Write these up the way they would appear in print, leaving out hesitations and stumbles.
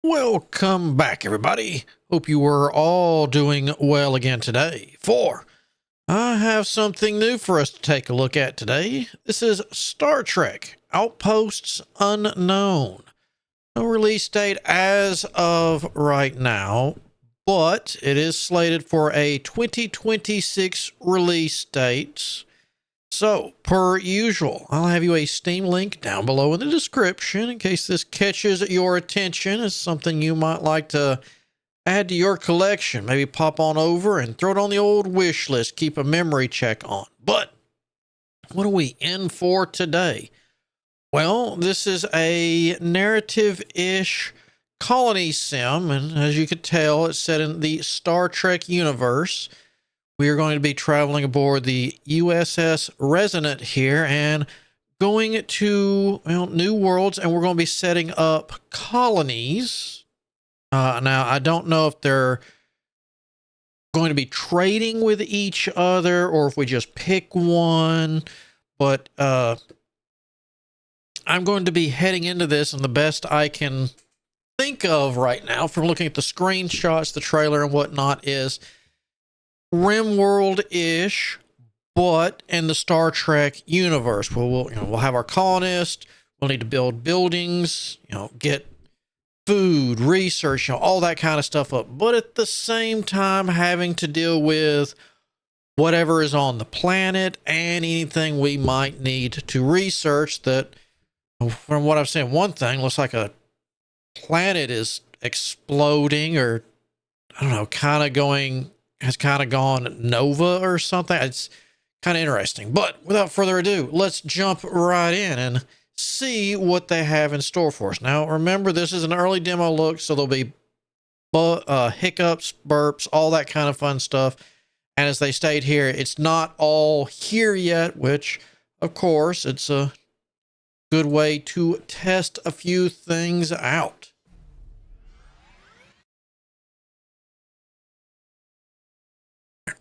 Welcome back, everybody. Hope you were all doing well again today. I have something new for us to take a look at today. This is Star Trek Outposts Unknown. No release date as of right now, but it is slated for a 2026 release date. So, per usual, I'll have you a Steam link down below in the description in case this catches your attention as something you might like to add to your collection. Maybe pop on over and throw it on the old wish list. Keep a memory check on. But what are we in for today? Well, this is a narrative-ish colony sim, and as you could tell, it's set in the Star Trek universe. We are going to be traveling aboard the USS Resonant here and going to new worlds, and we're going to be setting up colonies. Now, I don't know if they're going to be trading with each other or if we just pick one, but I'm going to be heading into this, and the best I can think of right now from looking at the screenshots, the trailer, and whatnot is RimWorld-ish, but in the Star Trek universe. We'll have our colonists. We'll need to build buildings, get food, research, all that kind of stuff up. But at the same time, having to deal with whatever is on the planet and anything we might need to research that, from what I've seen, one thing looks like a planet is exploding, or I don't know, has kind of gone nova or something. It's kind of interesting. But without further ado, let's jump right in and see what they have in store for us. Now, remember, this is an early demo look, so there'll be hiccups, burps, all that kind of fun stuff. And as they state here, it's not all here yet, which, of course, it's a good way to test a few things out.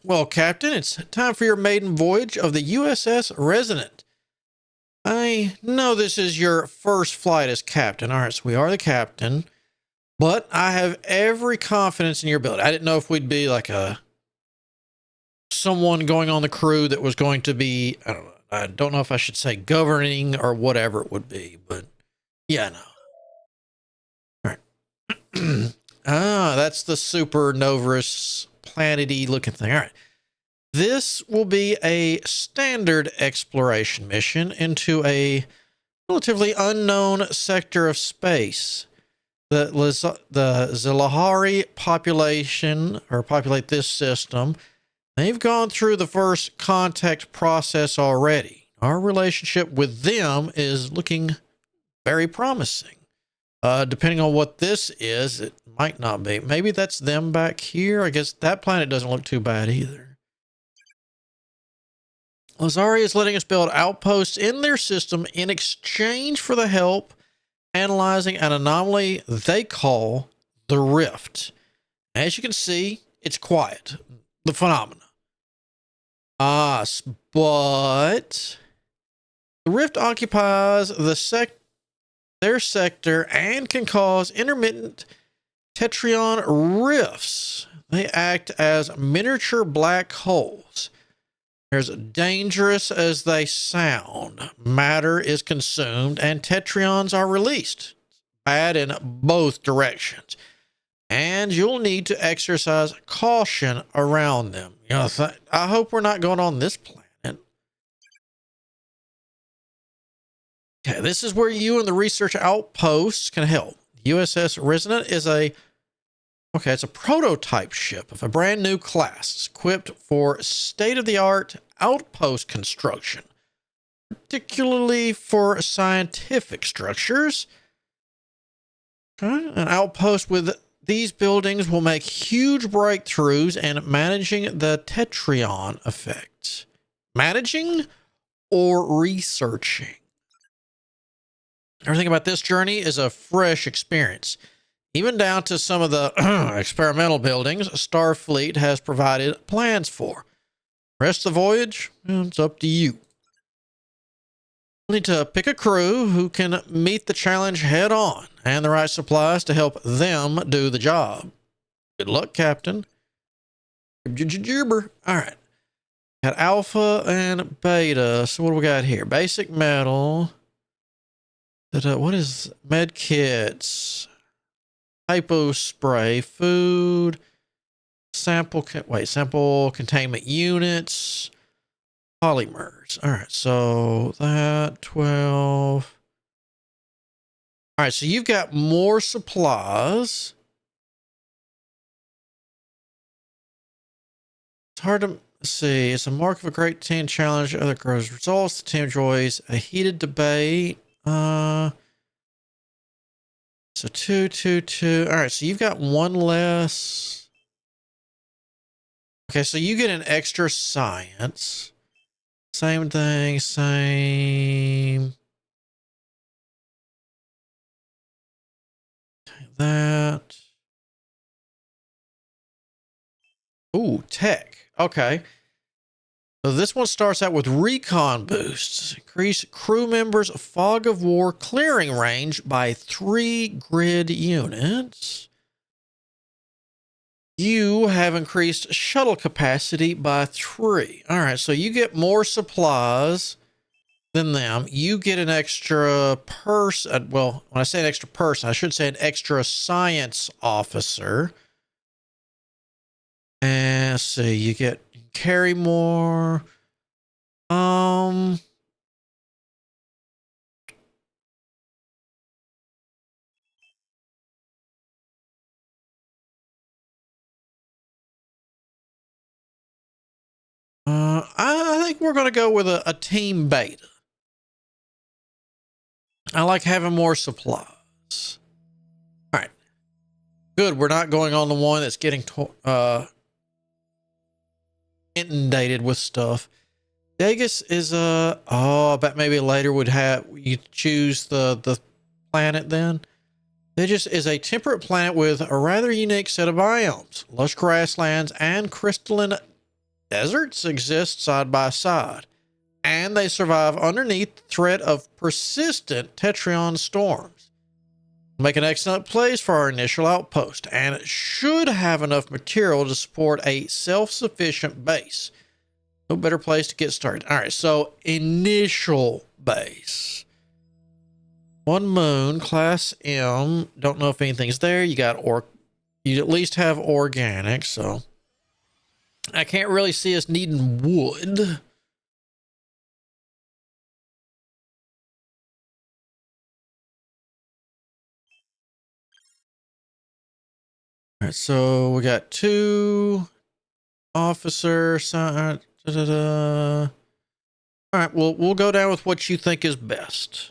Well, Captain, it's time for your maiden voyage of the USS Resonant. I know this is your first flight as captain. All right, so we are the captain, but I have every confidence in your ability. I didn't know if we'd be like someone going on the crew that was going to be, I don't know if I should say governing or whatever it would be, but yeah, no. All right. That's the supernova's planety looking thing. All right. This will be a standard exploration mission into a relatively unknown sector of space. The Zilahari population, or populate this system, they've gone through the first contact process already. Our relationship with them is looking very promising. Depending on what this is, it might not be. Maybe that's them back here. I guess that planet doesn't look too bad either. Lazari is letting us build outposts in their system in exchange for the help analyzing an anomaly they call the Rift. As you can see, it's quiet. The phenomena. But the Rift occupies their sector and can cause intermittent tetryon rifts. They act as miniature black holes. They're as dangerous as they sound. Matter is consumed and tetryons are released. Bad in both directions. And you'll need to exercise caution around them. I hope we're not going on this planet. Okay, this is where you and the research outposts can help. USS Resonant is it's a prototype ship of a brand new class. It's equipped for state-of-the-art outpost construction, particularly for scientific structures. An outpost with these buildings will make huge breakthroughs in managing the tetryon effect. Managing or researching? Everything about this journey is a fresh experience. Even down to some of the experimental buildings Starfleet has provided plans for. Rest of the voyage, it's up to you. We need to pick a crew who can meet the challenge head on and the right supplies to help them do the job. Good luck, Captain. All right. Got alpha and beta. So what do we got here? Basic metal. What is med kits? Hypo spray, food, sample containment units, polymers. All right, so that 12. All right, so you've got more supplies. It's hard to see. It's a mark of a great team challenge. Other grows results. The team enjoys a heated debate. So 2, 2, 2. All right, so you've got one less. Okay, so you get an extra science. Same thing, same. That. Ooh, tech. Okay. So this one starts out with recon boosts. Increase crew members' fog of war clearing range by 3 grid units. You have increased shuttle capacity by 3. All right, so you get more supplies than them. You get an extra person. Well, when I say an extra person, I should say an extra science officer. And let's see, you carry more. I think we're going to go with a team beta. I like having more supplies. All right. Good. We're not going on the one that's getting inundated with stuff. Vegas is I bet maybe later would have you choose the planet then. Vegas is a temperate planet with a rather unique set of biomes. Lush grasslands and crystalline deserts exist side by side, and they survive underneath the threat of persistent Tetryon storms. Make an excellent place for our initial outpost, and it should have enough material to support a self-sufficient base. No better place to get started. All right, so initial base. 1 moon, class M. Don't know if anything's there. You at least have organic, so I can't really see us needing wood. All right, so we got 2 officers. All right, we'll go down with what you think is best.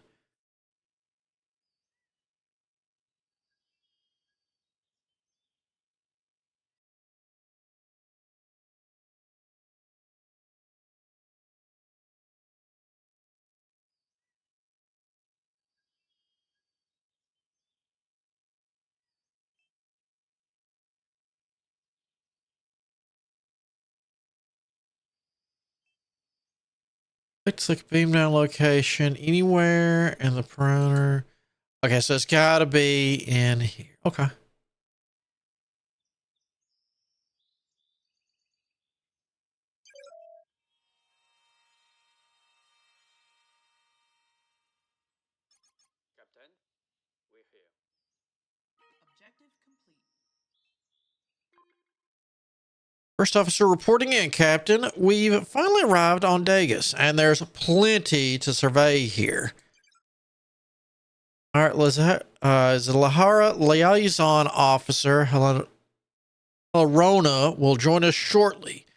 Looks like beam down location anywhere in the perimeter. Okay, so it's got to be in here. Okay. Captain, we're here. Objective complete. First officer reporting in, Captain. We've finally arrived on Dagus, and there's plenty to survey here. All right, is the Lahara liaison officer, Rona, will join us shortly.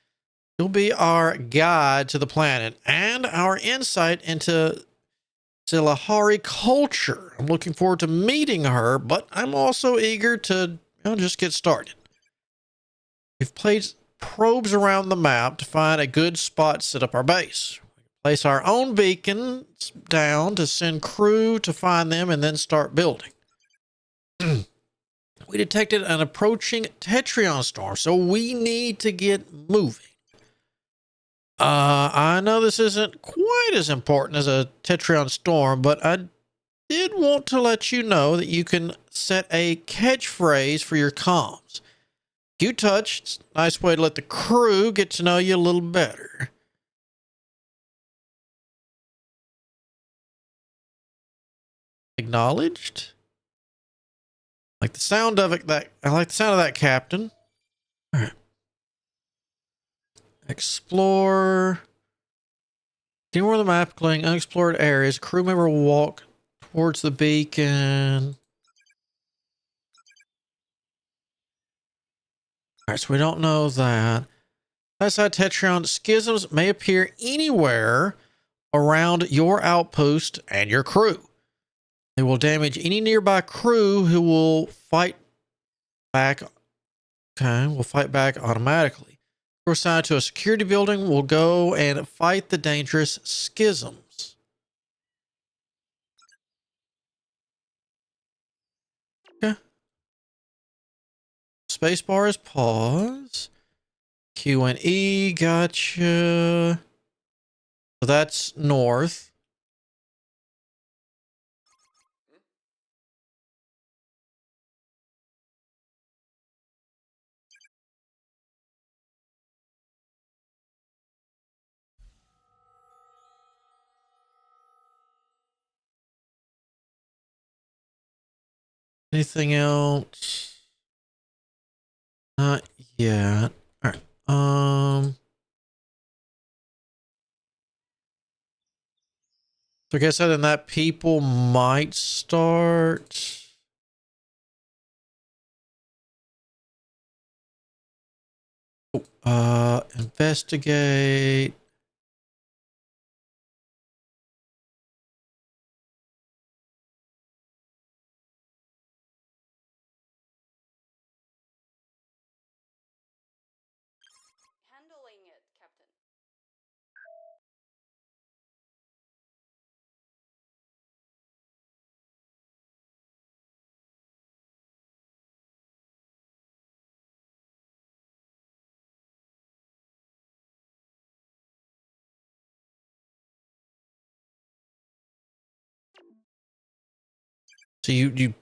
She'll be our guide to the planet and our insight into Silahari culture. I'm looking forward to meeting her, but I'm also eager to just get started. We've placed probes around the map to find a good spot to set up our base. We place our own beacons down to send crew to find them and then start building. We detected an approaching Tetryon storm, so we need to get moving. I know this isn't quite as important as a Tetrion storm, but I did want to let you know that you can set a catchphrase for your comms. You touch, it's a nice way to let the crew get to know you a little better. Acknowledged. Like the sound of it. That I like the sound of that, Captain. All right. Explore. Anywhere on the map, including unexplored areas, a crew member will walk towards the beacon. All right, so we don't know that. Outside Tetrion, schisms may appear anywhere around your outpost and your crew. They will damage any nearby crew who will fight back. Okay, will fight back automatically. We're assigned to a security building. We'll go and fight the dangerous schisms. Okay. Spacebar is pause. Q and E, gotcha. So that's north. Anything else? Not yet. All right. So I guess other than that, people might start. Investigate. Handling it, Captain. So you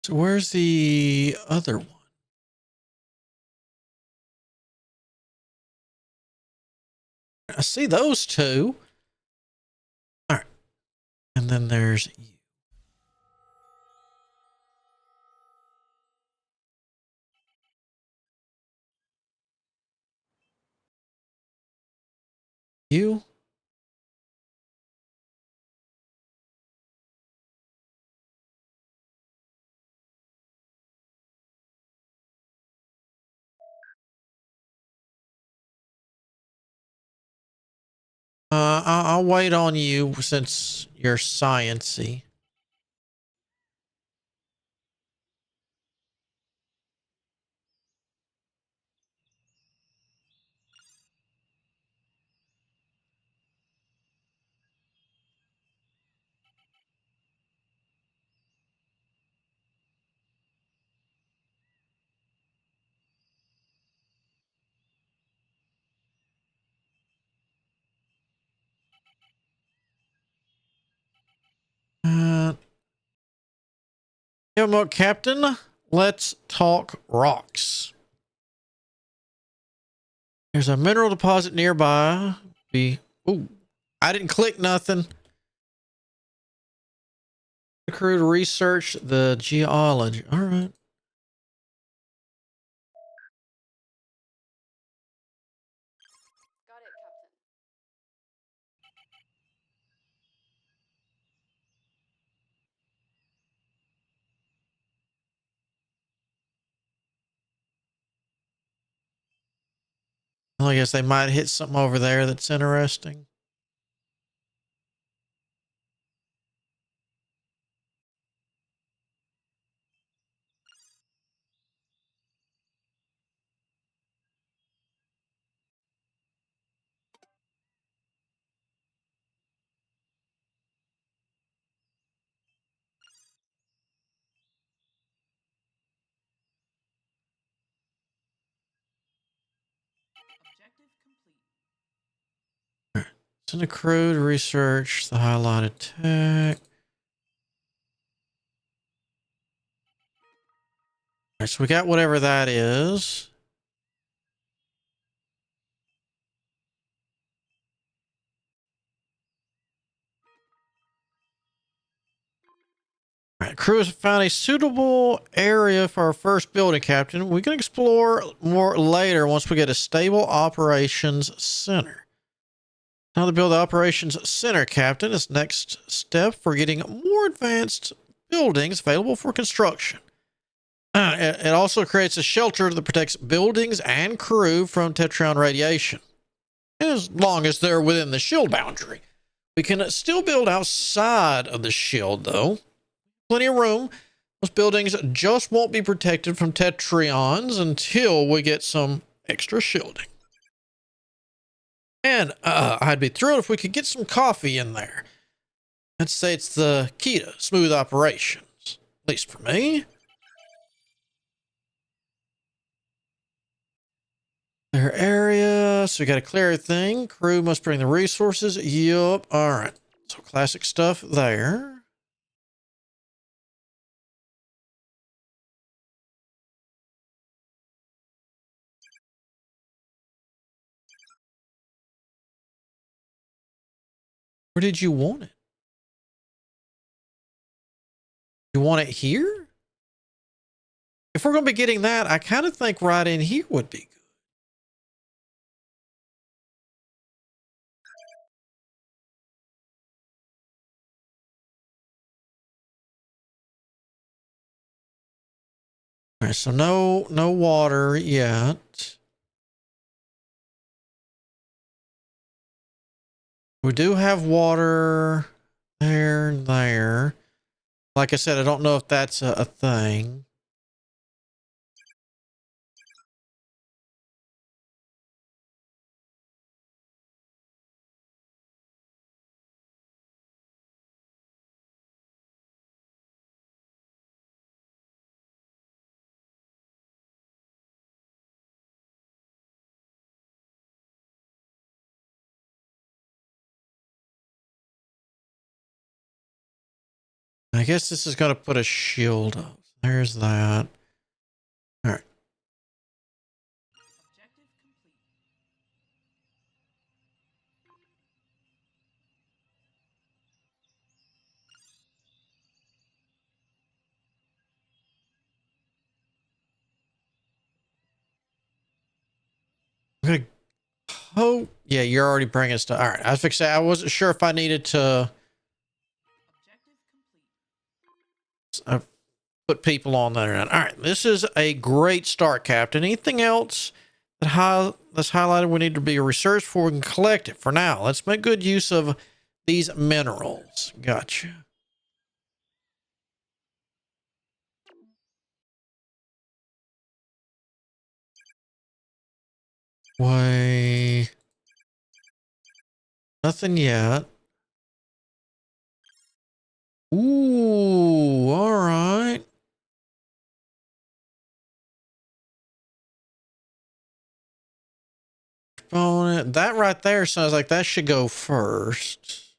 so where's the other one? I see those two. All right. And then there's you. You. I'll wait on you since you're sciency. Uh, Captain, let's talk rocks. There's a mineral deposit nearby. Ooh, I didn't click nothing. The crew to research the geology. All right. Got it, Captain. Well, I guess they might hit something over there that's interesting. Send a crew to research the highlighted tech. All right, so we got whatever that is. All right, crew has found a suitable area for our first building, Captain. We can explore more later once we get a stable operations center. Now to build the operations center, Captain, is next step for getting more advanced buildings available for construction. It also creates a shelter that protects buildings and crew from Tetron radiation, as long as they're within the shield boundary. We can still build outside of the shield, though. Plenty of room. Those buildings just won't be protected from Tetrions until we get some extra shielding. And I'd be thrilled if we could get some coffee in there. I'd say it's the key to smooth operations, at least for me. Their area. So we got to clear everything. Crew must bring the resources. Yup. All right. So classic stuff there. Where did you want it? You want it here? If we're going to be getting that, I kind of think right in here would be good. All right, so no water yet. We do have water there and there. Like I said, I don't know if that's a thing. I guess this is going to put a shield up. There's that. All right. I'm going to. Oh, yeah, you're already bringing stuff. All right. I was fixing. I wasn't sure if I needed to put people on there. All right. This is a great start, Captain. Anything else that's highlighted we need to be researched for? We can collect it for now. Let's make good use of these minerals. Gotcha. Way. Nothing yet. Ooh, all right. Component. That right there sounds like that should go first.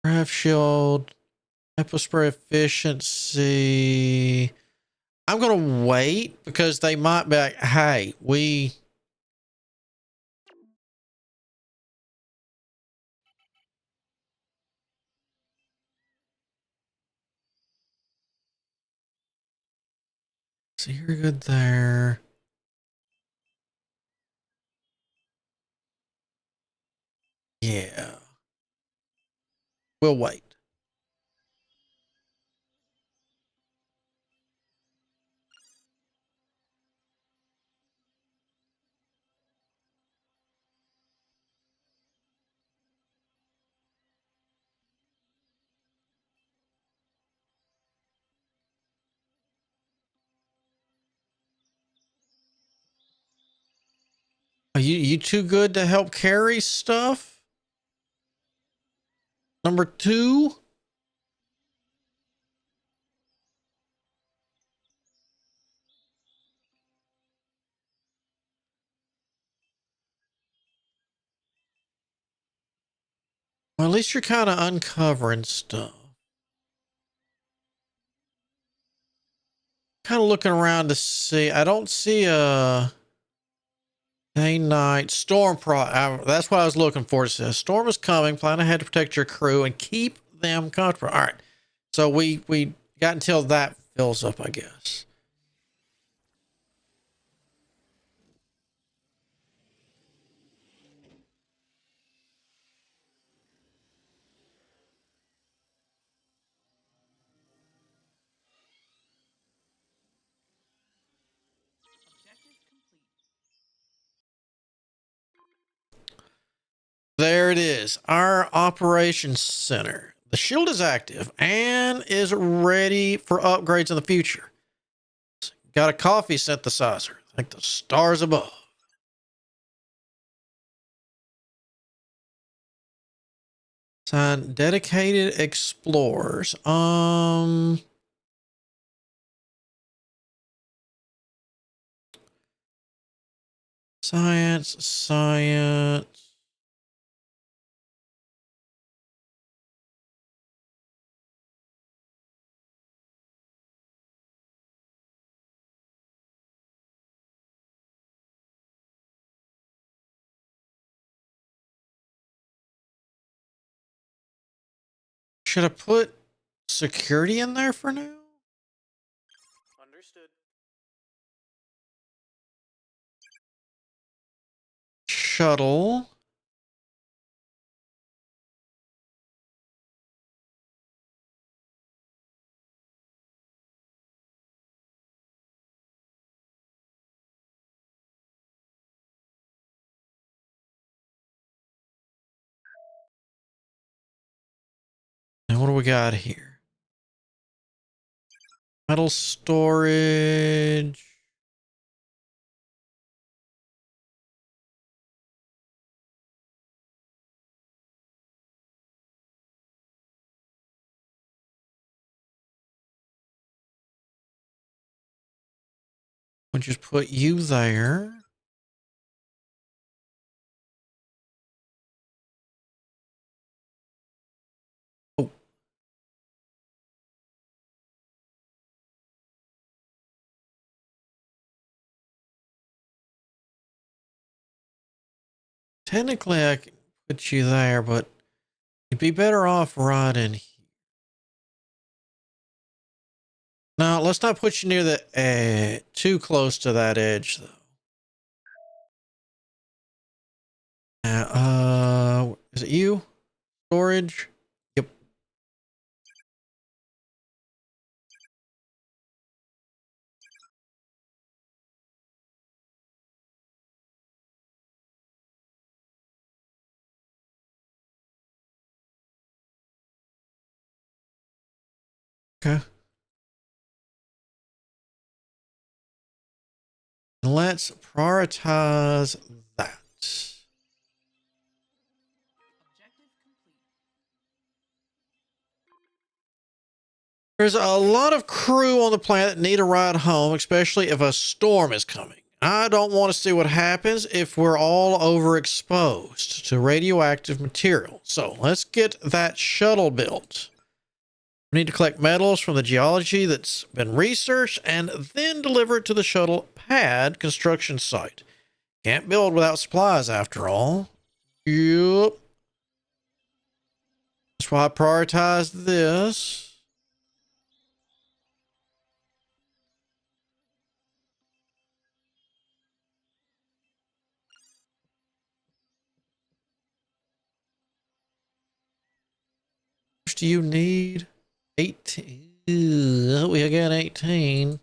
Craft shield. Apple spray efficiency. I'm going to wait because they might be like, hey, we. So you're good there. Yeah. We'll wait. Are you too good to help carry stuff? Number 2? Well, at least you're kind of uncovering stuff. Kind of looking around to see. I don't see a day night storm. That's what I was looking for. It says storm is coming. Plan ahead to protect your crew and keep them comfortable. All right. So we got until that fills up, I guess. There it is. Our operations center. The shield is active and is ready for upgrades in the future. Got a coffee synthesizer. Like the stars above. Sign dedicated explorers. Science. Should I put security in there for now? Understood. Shuttle. And what do we got here? Metal storage. We'll just put you there. Oh. Technically, I can put you there, but you'd be better off right in here. Now, let's not put you near the too close to that edge, though. Is it you? Storage? Yep. Okay. Let's prioritize that. There's a lot of crew on the planet that need a ride home, especially if a storm is coming. I don't want to see what happens if we're all overexposed to radioactive material. So let's get that shuttle built. We need to collect metals from the geology that's been researched and then deliver it to the shuttle pad construction site. Can't build without supplies after all. Yep. That's why I prioritized this. How much do you need? 18. We got 18.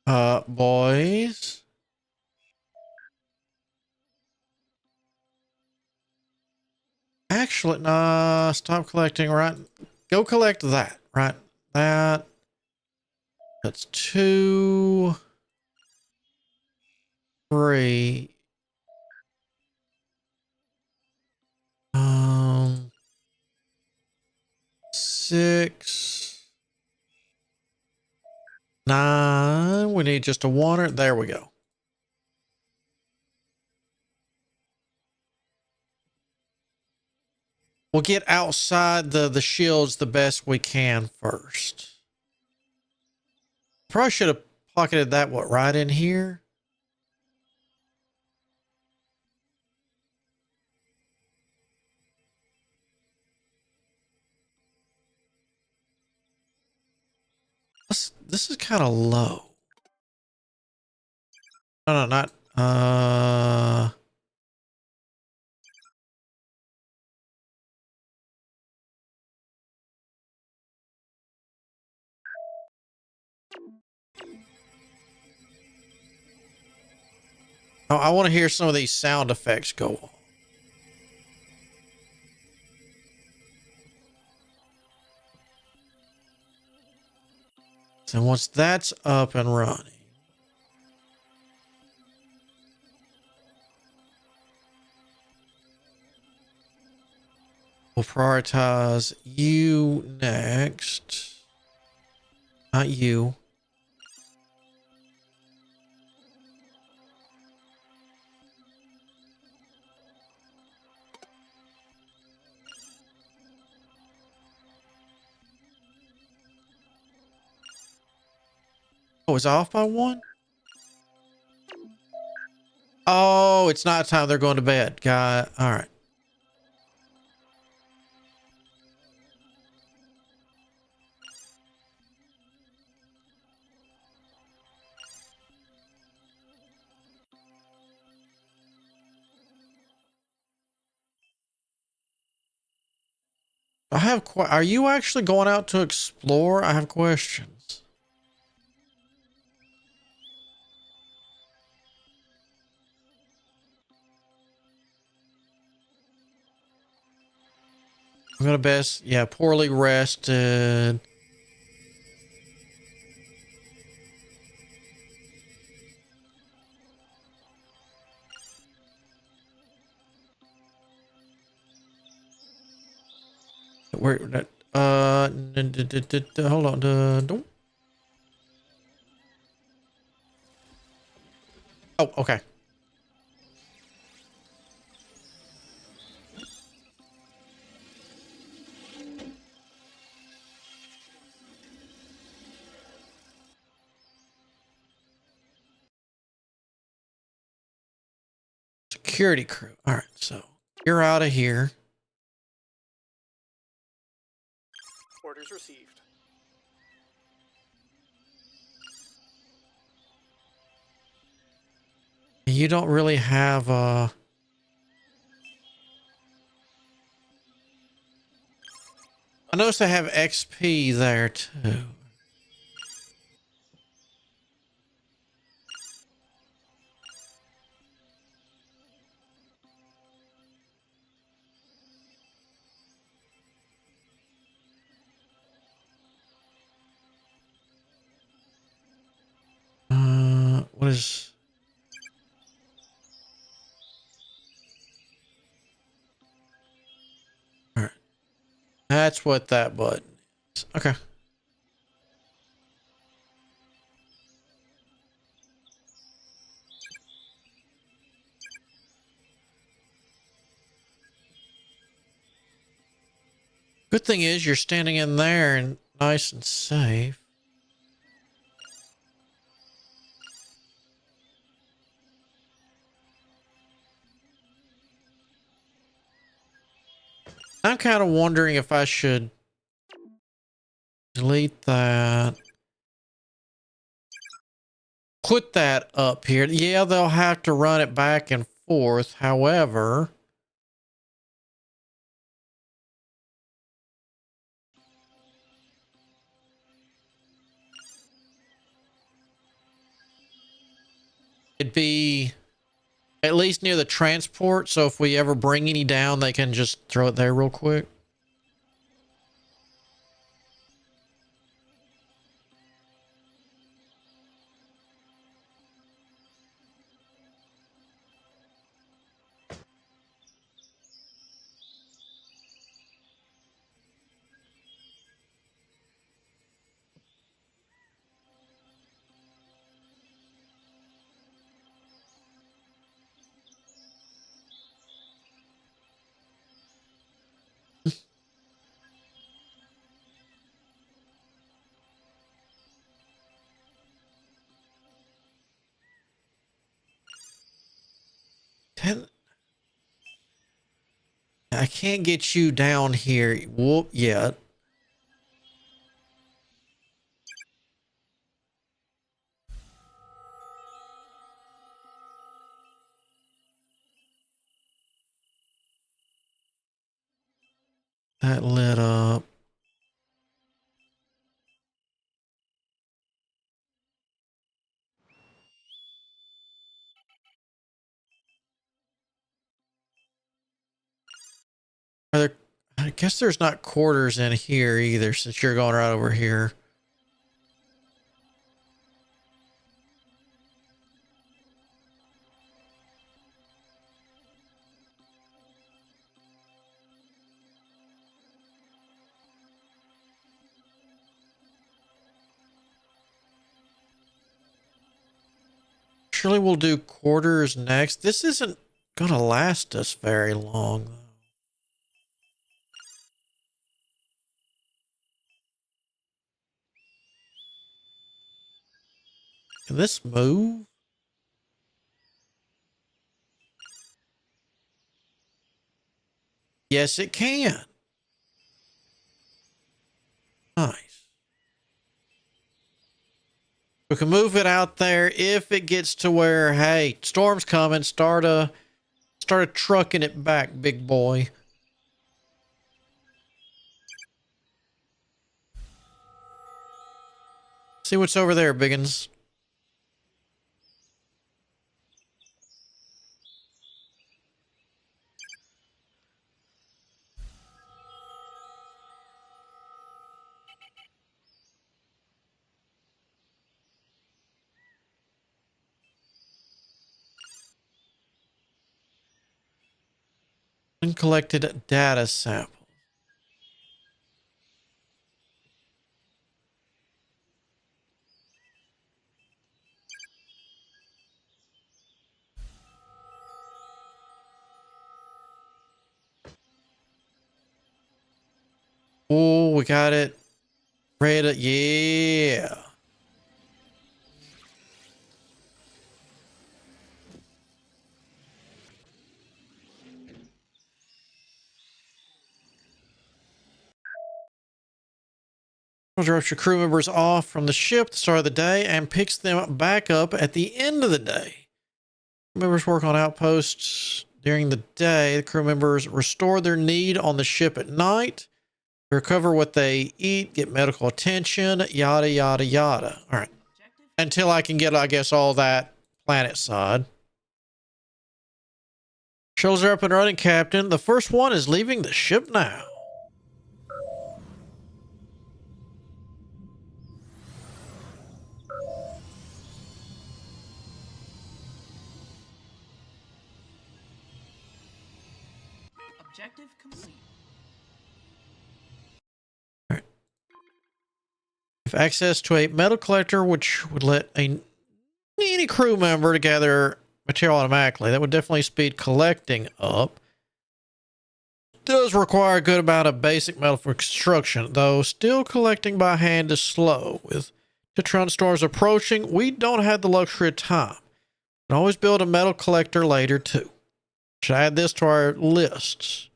Boys. Actually, nah, stop collecting, right? Go collect that, right? That. That's 2, 3. 6, 9. We need just a water. There we go. We'll get outside the shields the best we can first. Probably should have pocketed that, what, right in here? This is kind of low. No, not, I want to hear some of these sound effects go on. So once that's up and running, we'll prioritize you next. Not you. Oh, it's off by 1? Oh, it's not time. They're going to bed. Got all right. I have are you actually going out to explore? I have questions. I'm gonna best, yeah, poorly rested. Where that? Hold on. Oh, okay. Security crew. All right, so you're out of here. Orders received. You don't really have I noticed they have XP there too. What is? All right, that's what that button is. Okay. Good thing is you're standing in there and nice and safe. I'm kind of wondering if I should delete that. Put that up here. Yeah, they'll have to run it back and forth. However, it'd be at least near the transport. So if we ever bring any down, they can just throw it there real quick. I can't get you down here. Whoop, yet. That lit up. Are there, I guess there's not quarters in here either, since you're going right over here. Surely we'll do quarters next. This isn't gonna last us very long, though. Can this move? Yes, it can. Nice. We can move it out there if it gets to where, hey, storm's coming. Start a trucking it back, big boy. See what's over there, biggins. Uncollected data sample. Oh, we got it. Ready. Yeah. Drops your crew members off from the ship at the start of the day and picks them back up at the end of the day. Members work on outposts during the day. The crew members restore their need on the ship at night, recover what they eat, get medical attention, yada, yada, yada. All right. Until I can get, I guess, all that planet side. Shuttles are up and running, Captain. The first one is leaving the ship now. Objective complete. All right. Have access to a metal collector, which would let any crew member to gather material automatically. That would definitely speed collecting up. Does require a good amount of basic metal for construction, though still collecting by hand is slow. With Tetron storms approaching, we don't have the luxury of time. We can always build a metal collector later too. Should I add this to our lists?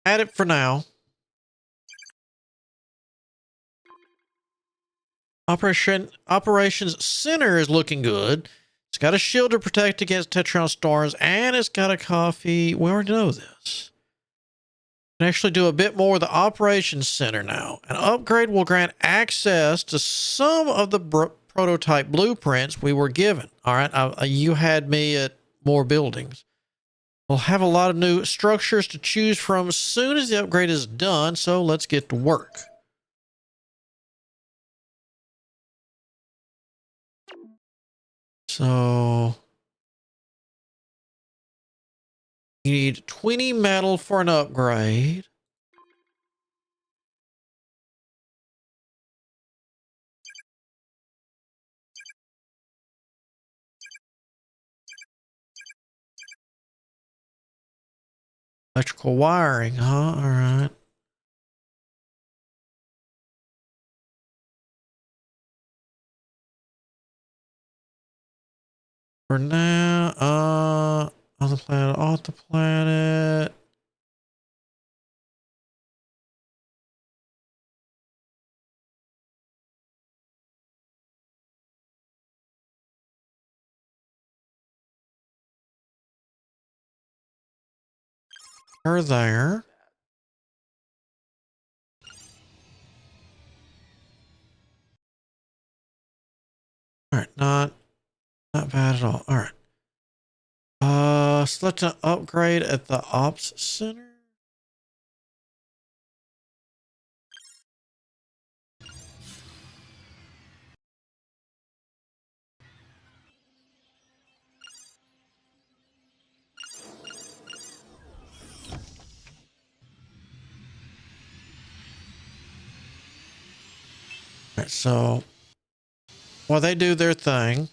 Add it for now. Operations Center is looking good. It's got a shield to protect against Tetron storms, and it's got a coffee. We already know this. Can actually do a bit more with the operations center now. An upgrade will grant access to some of the prototype blueprints we were given. All right, you had me at more buildings. We'll have a lot of new structures to choose from as soon as the upgrade is done, so let's get to work. So you need 20 metal for an upgrade. Electrical wiring, huh? All right. For now, on the planet, off the planet. Her there. All right, not bad at all. All right. Select an upgrade at the ops center. All right, so while they do their thing,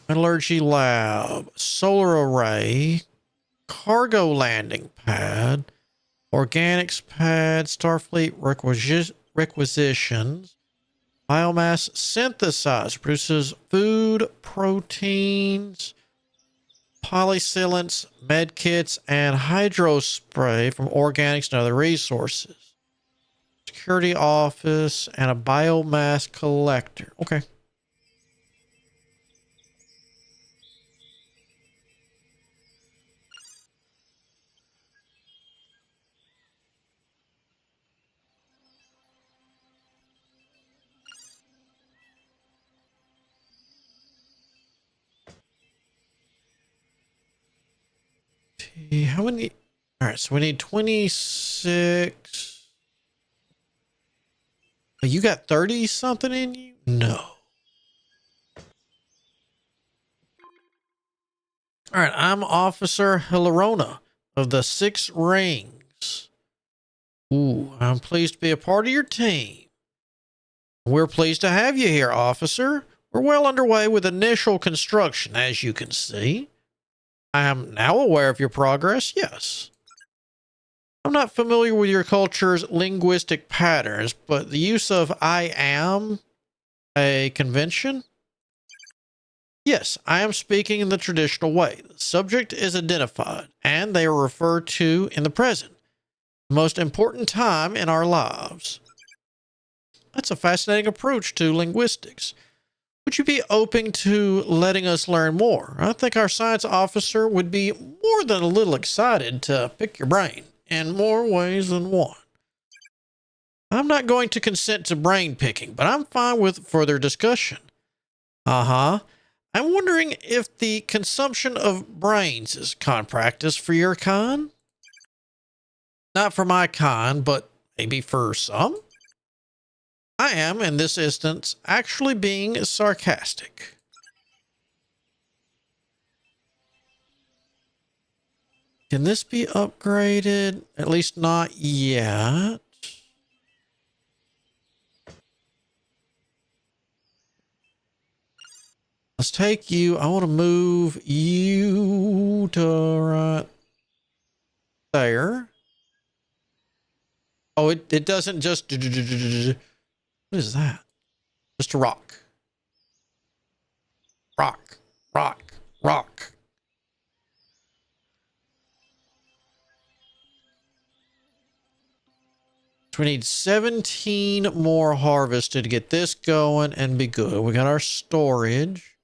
metallurgy lab, solar array, cargo landing pad, organics pad, Starfleet requisitions, biomass synthesizer, produces food, proteins, polysealants, med kits, and hydro spray from organics and other resources. Security office and a biomass collector. Okay. How many? All right, so we need 26. Oh, you got 30 something in you? No. All right, I'm Officer Hilarona of the Six Rings. Ooh, I'm pleased to be a part of your team. We're pleased to have you here, officer. We're well underway with initial construction, as you can see. I am now aware of your progress, yes. I'm not familiar with your culture's linguistic patterns, but the use of I am a convention? Yes, I am speaking in the traditional way. The subject is identified, and they are referred to in the present, the most important time in our lives. That's a fascinating approach to linguistics. Would you be open to letting us learn more? I think our science officer would be more than a little excited to pick your brain in more ways than one. I'm not going to consent to brain picking, but I'm fine with further discussion. Uh-huh. I'm wondering if the consumption of brains is con practice for your kind? Not for my kind, but maybe for some? I am, in this instance, actually being sarcastic. Can this be upgraded? At least not yet. Let's take you. I want to move you to right there. Oh, it doesn't just... What is that? Just a rock. Rock. Rock. Rock. So we need 17 more harvested to get this going and be good. We got our storage.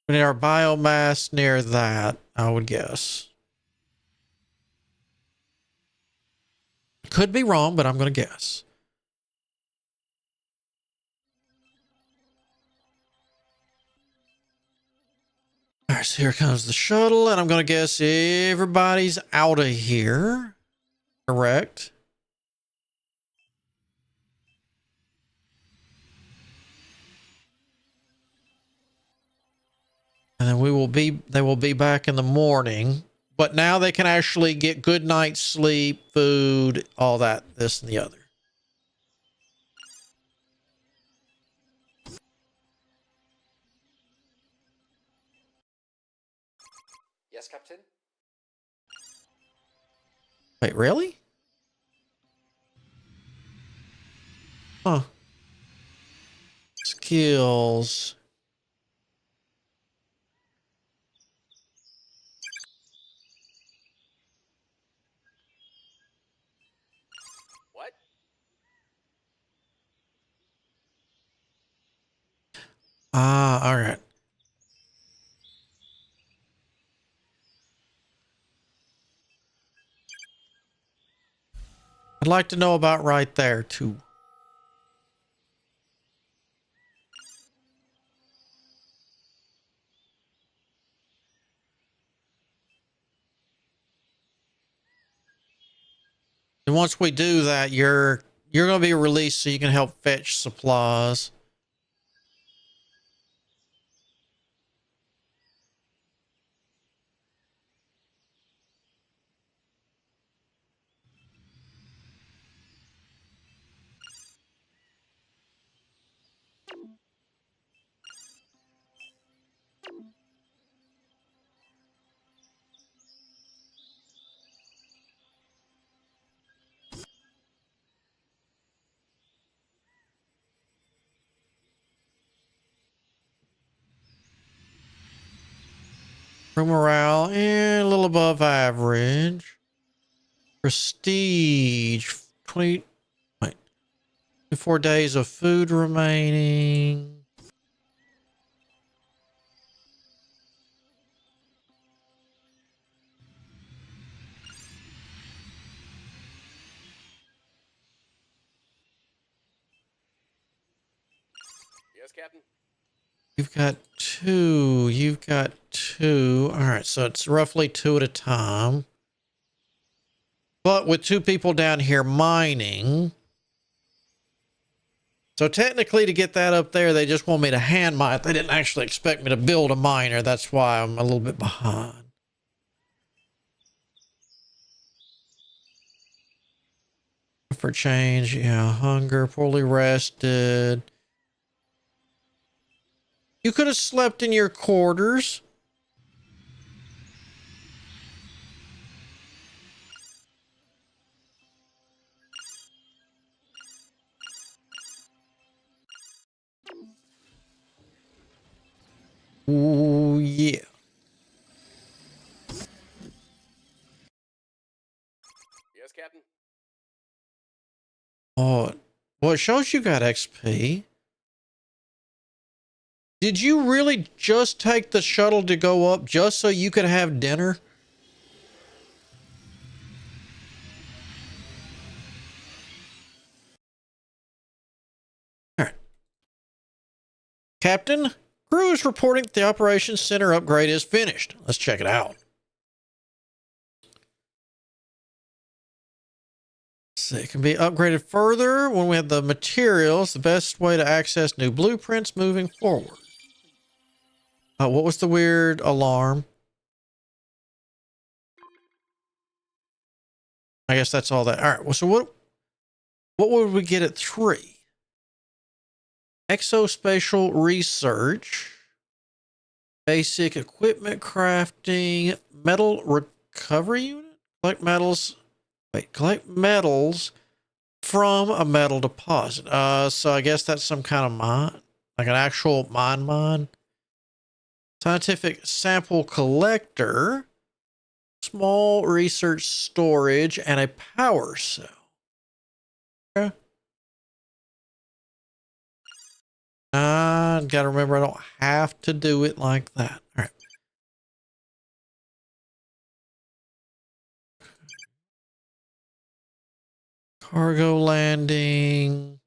We need our biomass near that, I would guess. Could be wrong, but I'm going to guess. All right, so here comes the shuttle, and I'm going to guess everybody's out of here. Correct. And then they will be back in the morning. But now they can actually get good night's sleep, food, all that, this and the other. Yes, Captain? Wait, really? Huh. Skills. What? Ah, all right. I'd like to know about right there, too. And once we do that, you're going to be released so you can help fetch supplies. Crew morale, a little above average. Prestige, 20, wait, 24 days of food remaining. Yes, Captain? You've got two. You've got two. All right, so it's roughly two at a time. But with two people down here mining. So technically to get that up there, they just want me to hand mine. They didn't actually expect me to build a miner. That's why I'm a little bit behind. For change, yeah, hunger, poorly rested. You could have slept in your quarters. Ooh, yeah. Yes, Captain? Oh, well, it shows you got XP. Did you really just take the shuttle to go up just so you could have dinner? All right. Captain, crew is reporting that the operations center upgrade is finished. Let's check it out. So it can be upgraded further when we have the materials. The best way to access new blueprints moving forward. What was the weird alarm? I guess that's all that. All right. Well, so what would we get at 3? Exospatial research, basic equipment crafting, metal recovery unit, collect metals. Wait, collect metals from a metal deposit. So I guess that's some kind of mine, like an actual mine. Scientific sample collector, small research storage, and a power cell. Okay. I gotta remember I don't have to do it like that. All right. Cargo landing.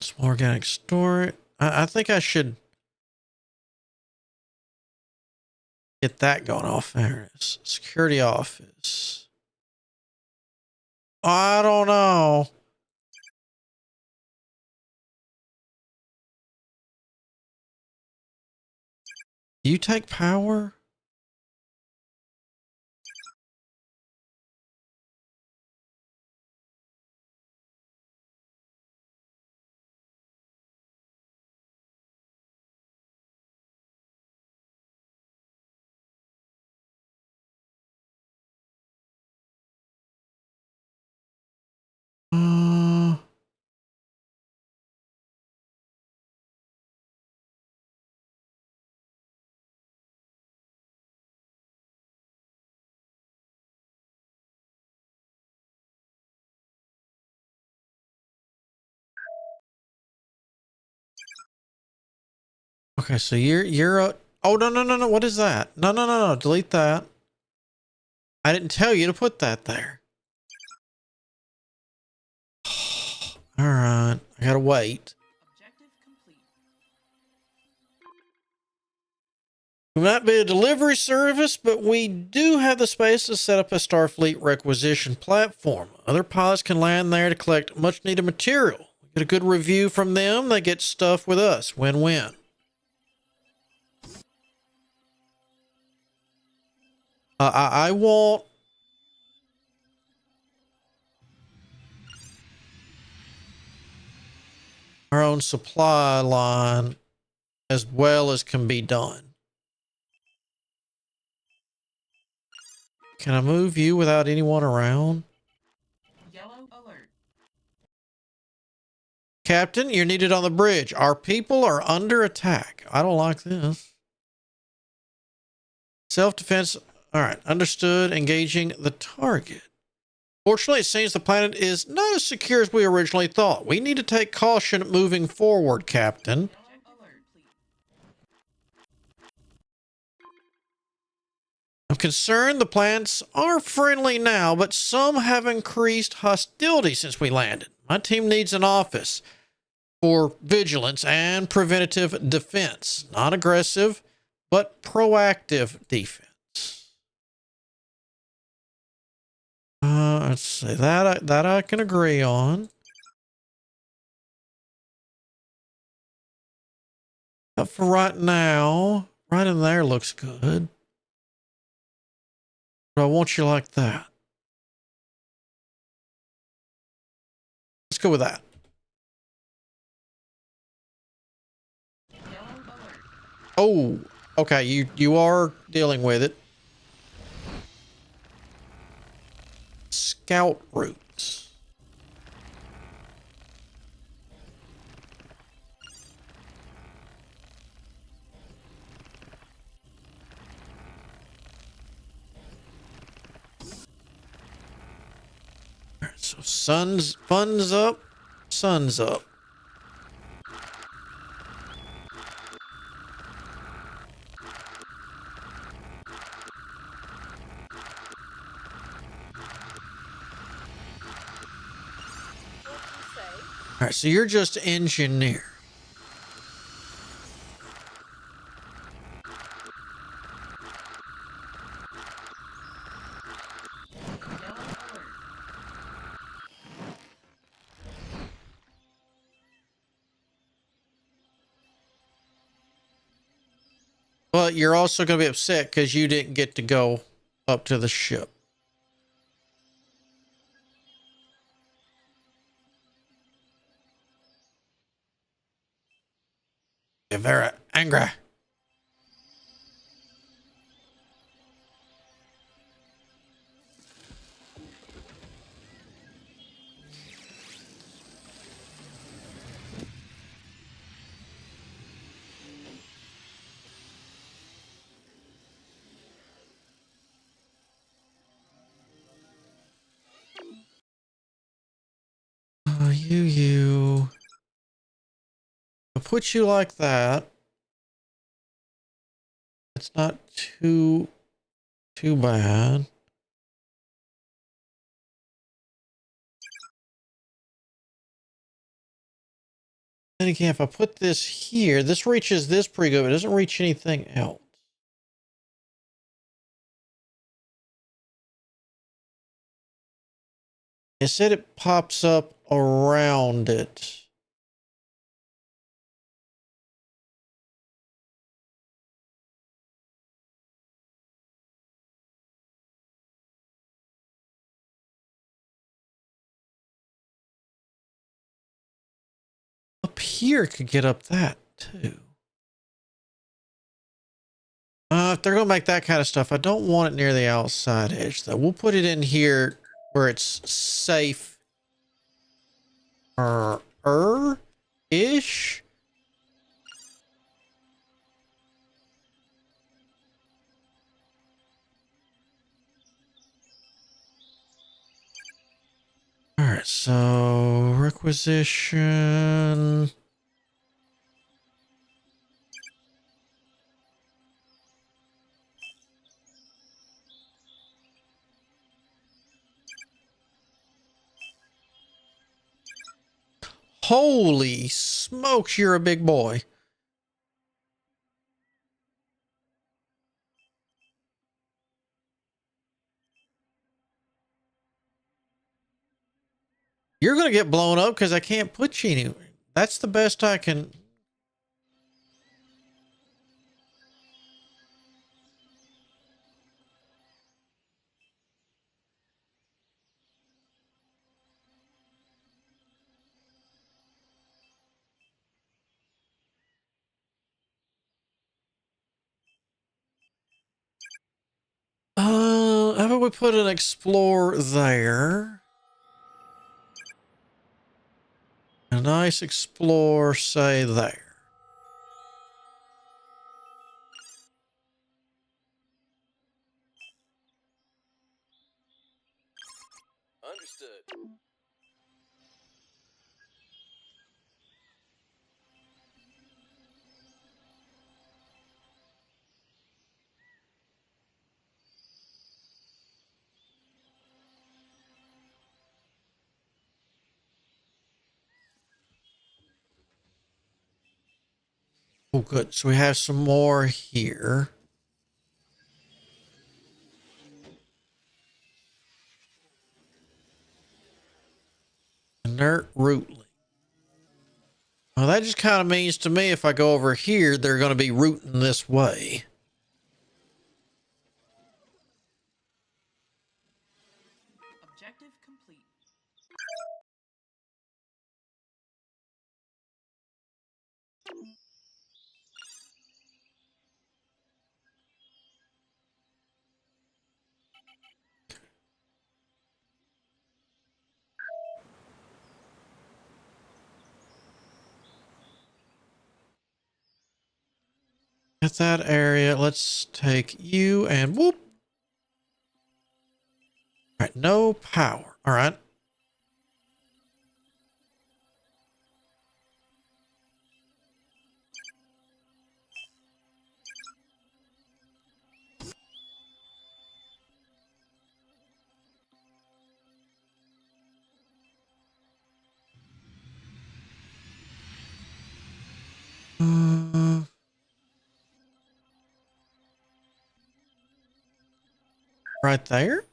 Small organic storage. I think I should get that going off. There it is. Security office. I don't know. Do you take power? Uh, okay, so you're a, oh no. What is that? No. Delete that. I didn't tell you to put that there. All right, I gotta wait. Objective complete. We might be a delivery service, but we do have the space to set up a Starfleet requisition platform. Other pilots can land there to collect much needed material. We get a good review from them. They get stuff with us. Win-win. I want our own supply line as well as can be done. Can I move you without anyone around? Yellow alert. Captain, you're needed on the bridge. Our people are under attack. I don't like this. Self-defense. All right. Understood. Engaging the target. Fortunately, it seems the planet is not as secure as we originally thought. We need to take caution moving forward, Captain. Yellow alert, please. I'm concerned the planets are friendly now, but some have increased hostility since we landed. My team needs an office for vigilance and preventative defense. Not aggressive, but proactive defense. Let's see. That I can agree on. But for right now, right in there looks good. But I want you like that. Let's go with that. Yellow alert. Oh, okay. You are dealing with it. Scout routes. All right, so funds up, sun's up. What you say? All right, so you're just engineer. Yellow alert. But you're also going to be upset because you didn't get to go up to the ship. You're very angry. You. I'll put you like that. It's not too bad. Then again, if I put this here, this reaches this pretty good, but it doesn't reach anything else. It said it pops up around it. Up here could get up that too. If they're going to make that kind of stuff, I don't want it near the outside edge, though. We'll put it in here where it's safe. Ish. All right, so requisition. Holy smokes, you're a big boy. You're going to get blown up because I can't put you anywhere. That's the best I can. How about we put an explore there? A nice explore, say there. Understood. Oh, good. So we have some more here. Inert rootling. Well, that just kind of means to me if I go over here, they're going to be rooting this way. Objective complete. At that area, let's take you and whoop. All right, no power. All right. Uh, right there.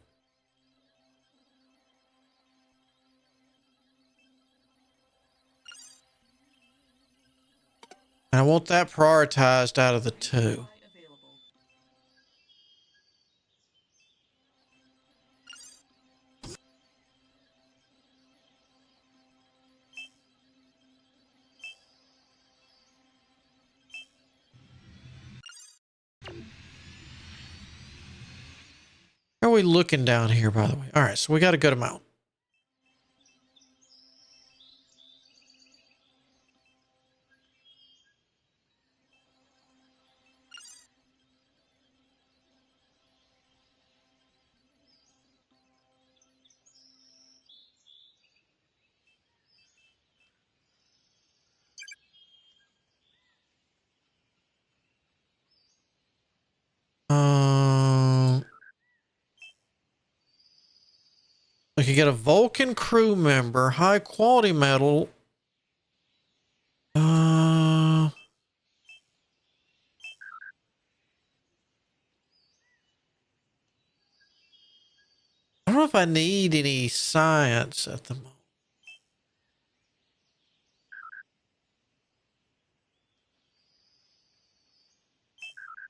And I want that prioritized out of the two. Available. How are we looking down here, by the way? All right, so we got a good amount. could get a Vulcan crew member, high quality metal. I don't know if I need any science at the moment.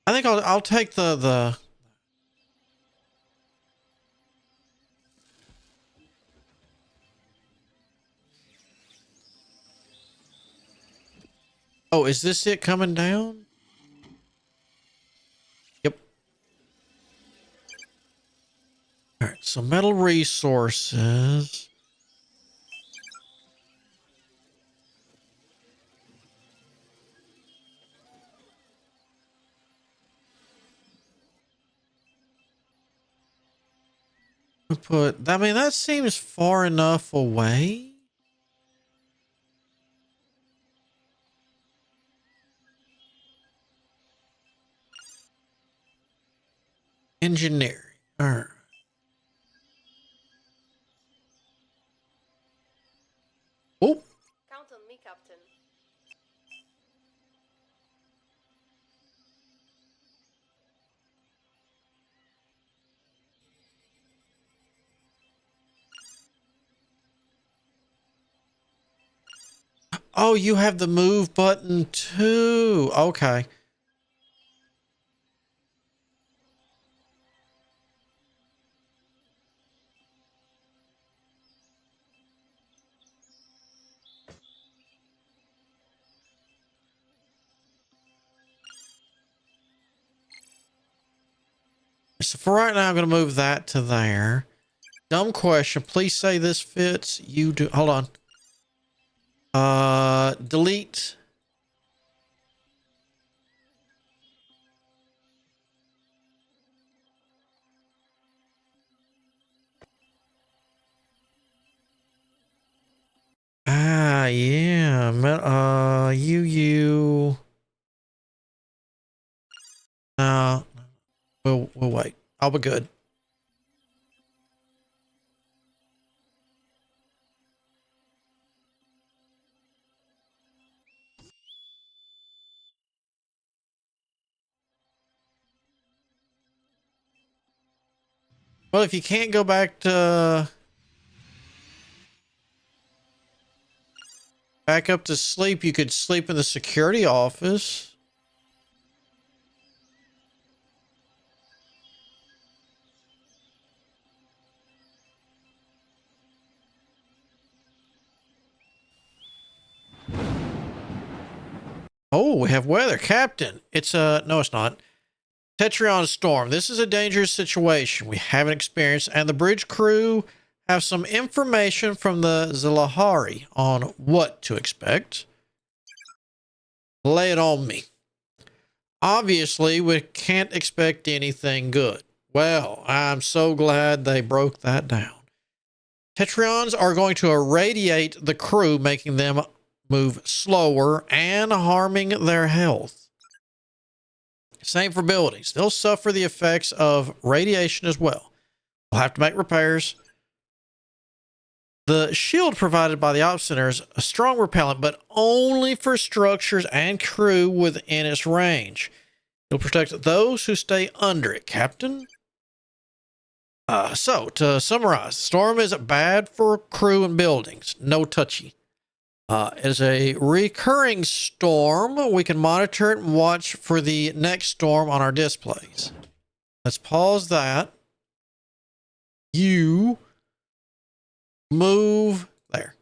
I think I'll take the. Oh, is this it coming down? Yep. All right, so metal resources. We put, I mean, that seems far enough away. Engineering. All right. Oh, Count on me, Captain. oh, you have the move button too. Okay. So for right now, I'm going to move that to there. Dumb question. Please say this fits. You do. Hold on. Delete. Ah, yeah. You. No, we'll wait. I'll be good. Well, if you can't go back up to sleep, you could sleep in the security office. Oh, we have weather. Captain, it's no, it's not. Tetrion storm. This is a dangerous situation we haven't experienced, and the bridge crew have some information from the Zilahari on what to expect. Lay it on me. Obviously, we can't expect anything good. Well, I'm so glad they broke that down. Tetrions are going to irradiate the crew, making them move slower and harming their health. Same for buildings. They'll suffer the effects of radiation as well. We'll have to make repairs. The shield provided by the Ops Center is a strong repellent, but only for structures and crew within its range. It'll protect those who stay under it, Captain. So, to summarize, the storm is bad for crew and buildings. No touchy. It is a recurring storm. We can monitor it and watch for the next storm on our displays. Let's pause that. You move there.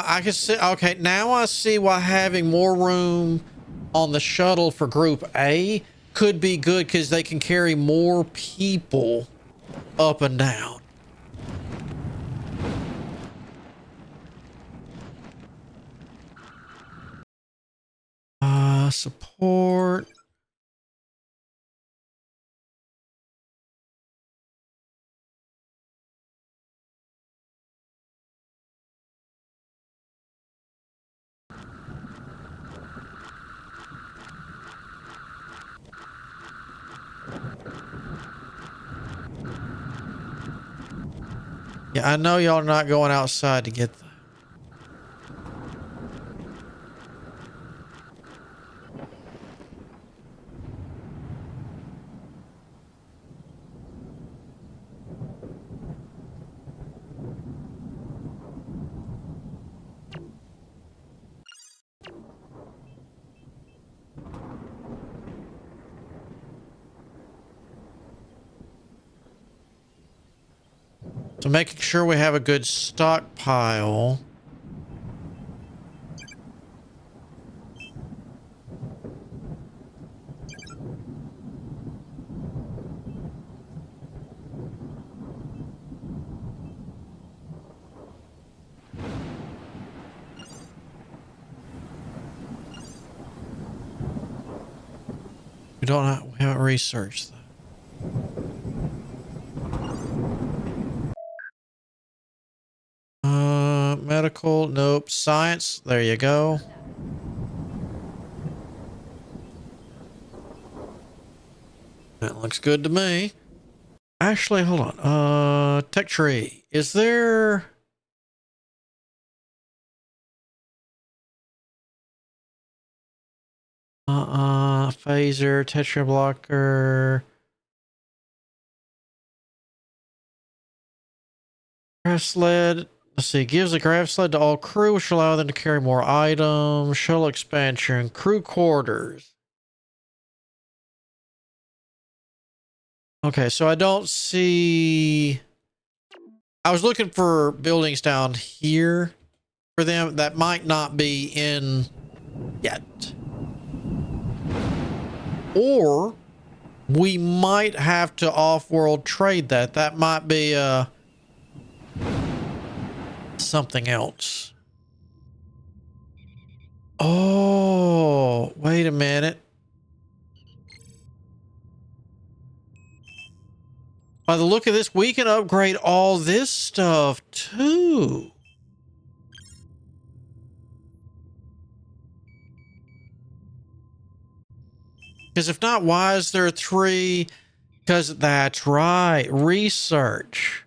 I can see. Okay, now I see why having more room on the shuttle for Group A could be good, because they can carry more people up and down. Support. Yeah, I know y'all are not going outside to get that. So making sure we have a good stockpile. We haven't researched that. Medical, nope. Science, there you go. That looks good to me. Actually, hold on. Tech tree. Is there... Phaser, tetra blocker. Grav sled. Let's see. Gives a grav sled to all crew, which will allow them to carry more items. Shuttle expansion. Crew quarters. Okay, so I don't see... I was looking for buildings down here for them that might not be in yet. Or we might have to off-world trade that. That might be something else. Oh, wait a minute. By the look of this, we can upgrade all this stuff too. Because if not, why is there 3? Because that's right. Research.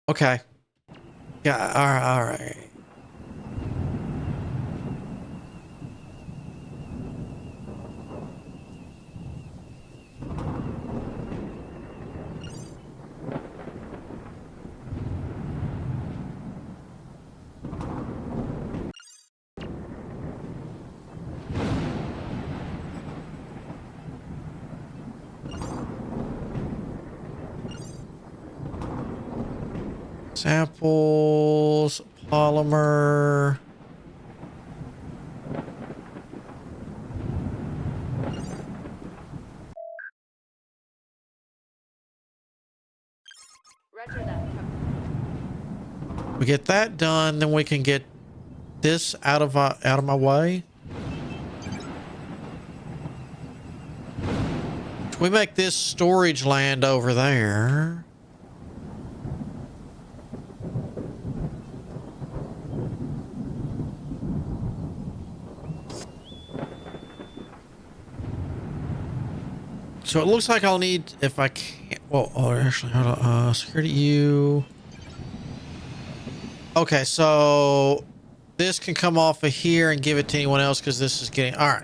Okay. Yeah. All right. All right. Samples, polymer. Roger that, Captain. We get that done, then we can get this out of my way. We make this storage land over there. So it looks like I'll need, if I can't, well, oh, actually, hold on, security U. Okay, so this can come off of here and give it to anyone else because this is getting, all right.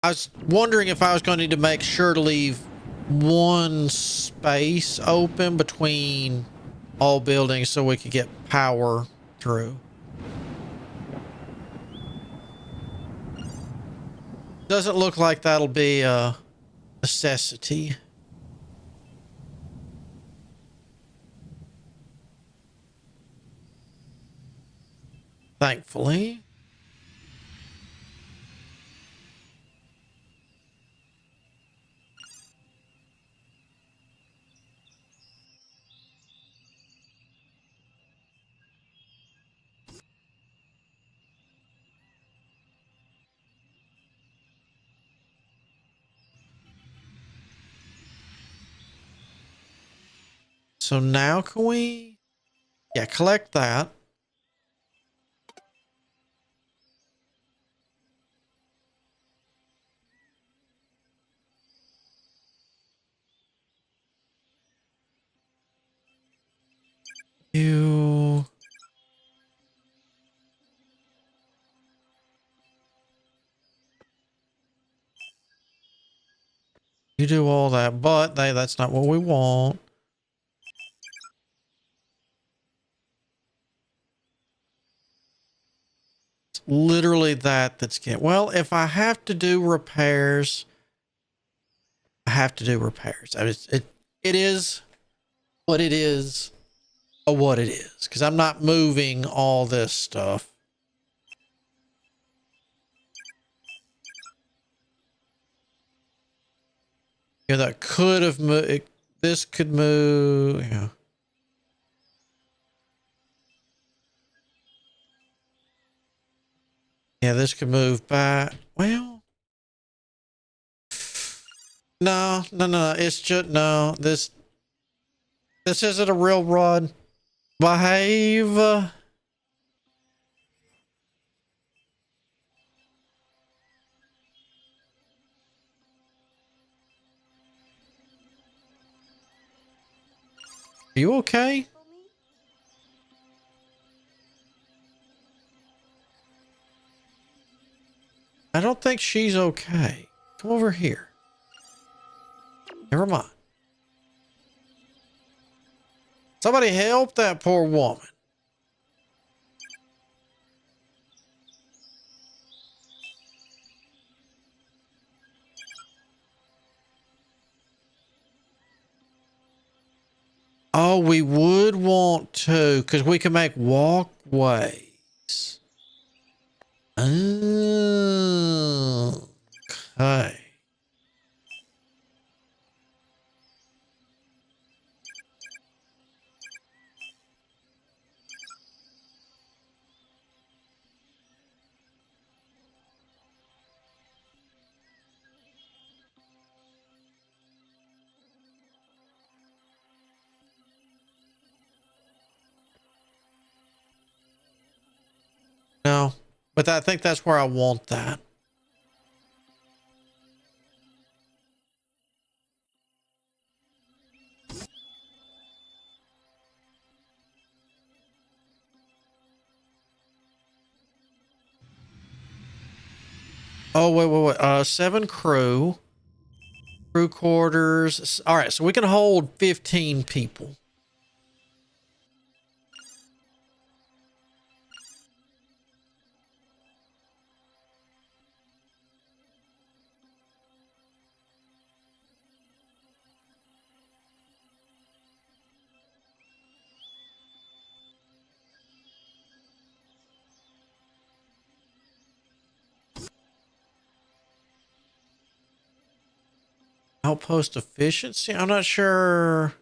I was wondering if I was going to need to make sure to leave one space open between all buildings so we could get power through. Doesn't look like that'll be a necessity. Thankfully. So now can we? Yeah, collect that. You do all that, but that's not what we want. It's literally that's getting, well, if I have to do repairs, I have to do repairs. It is what it is, or what it is, because I'm not moving all this stuff. Yeah, that could have moved. This could move. Yeah. Yeah, this could move back. Well, no. It's just no. This isn't a real rod. Behave. Are you okay? For me? I don't think she's okay. Come over here. Never mind. Somebody help that poor woman. Oh, we would want to, because we can make walkways. Oh, okay. No, but I think that's where I want that. Oh, wait. 7 crew. Crew quarters. All right, so we can hold 15 people. Outpost efficiency? I'm not sure.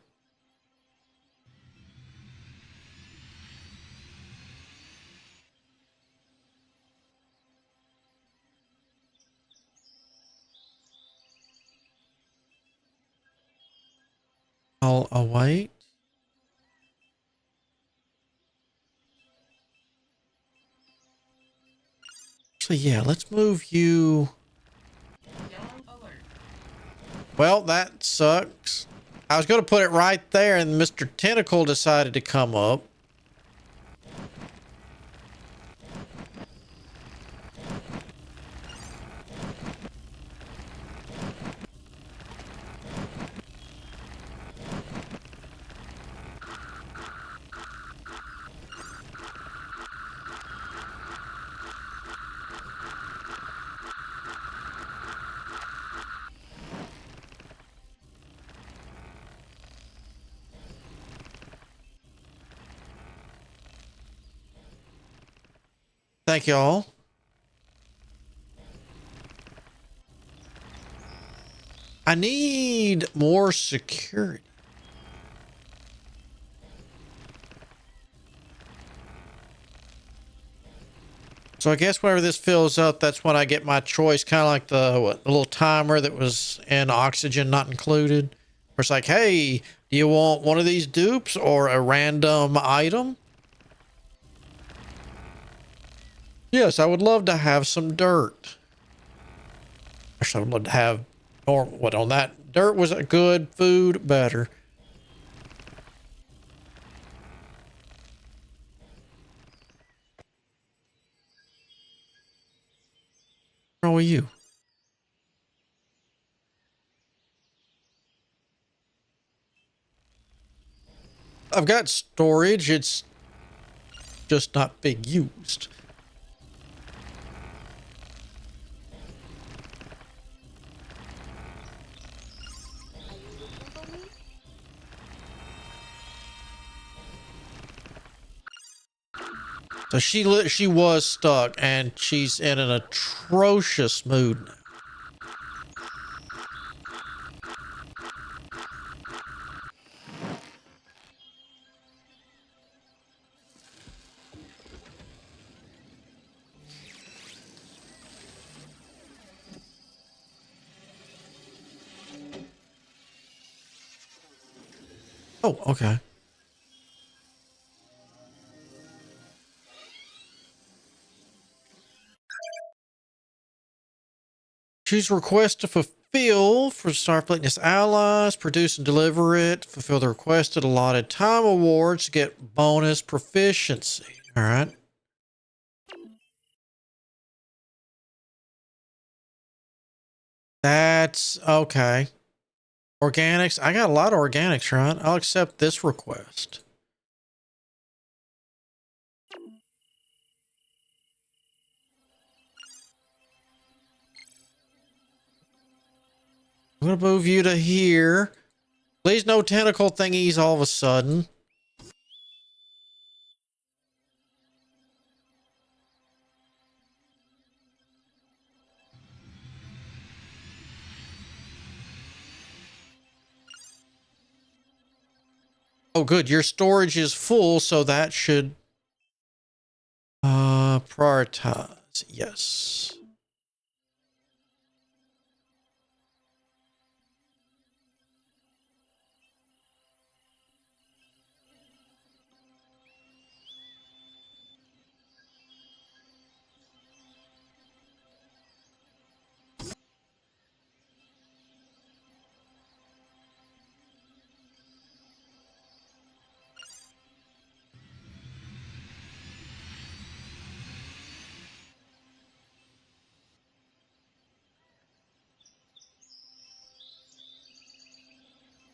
I'll wait. Actually, yeah, let's move you. Yellow alert. Well, that sucks. I was going to put it right there, and Mr. Tentacle decided to come up. Thank y'all. I need more security. So I guess whenever this fills up, that's when I get my choice, kind of like the little timer that was in oxygen not included. Where it's like, hey, Do you want one of these dupes or a random item? Yes, I would love to have some dirt. Actually, I would love to have, or what on that? Dirt was a good, food better. How are you? I've got storage. It's just not being used. Are you looking for me? So she was stuck, and she's in an atrocious mood now. Oh, okay. Choose request to fulfill for Starfleet and its allies. Produce and deliver it. Fulfill the requested allotted time awards to get bonus proficiency. All right. That's okay. Organics. I got a lot of organics, right? I'll accept this request. I'm going to move you to here. Please no tentacle thingies all of a sudden. Oh, good. Your storage is full, so that should prioritize. Yes.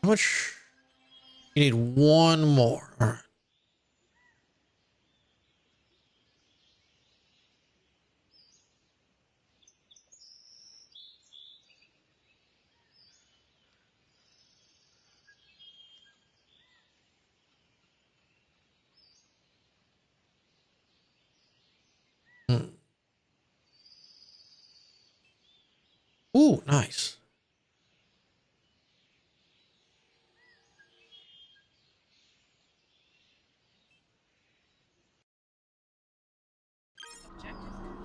How much? You need one more. All right. Hmm. Ooh, nice. Objective complete.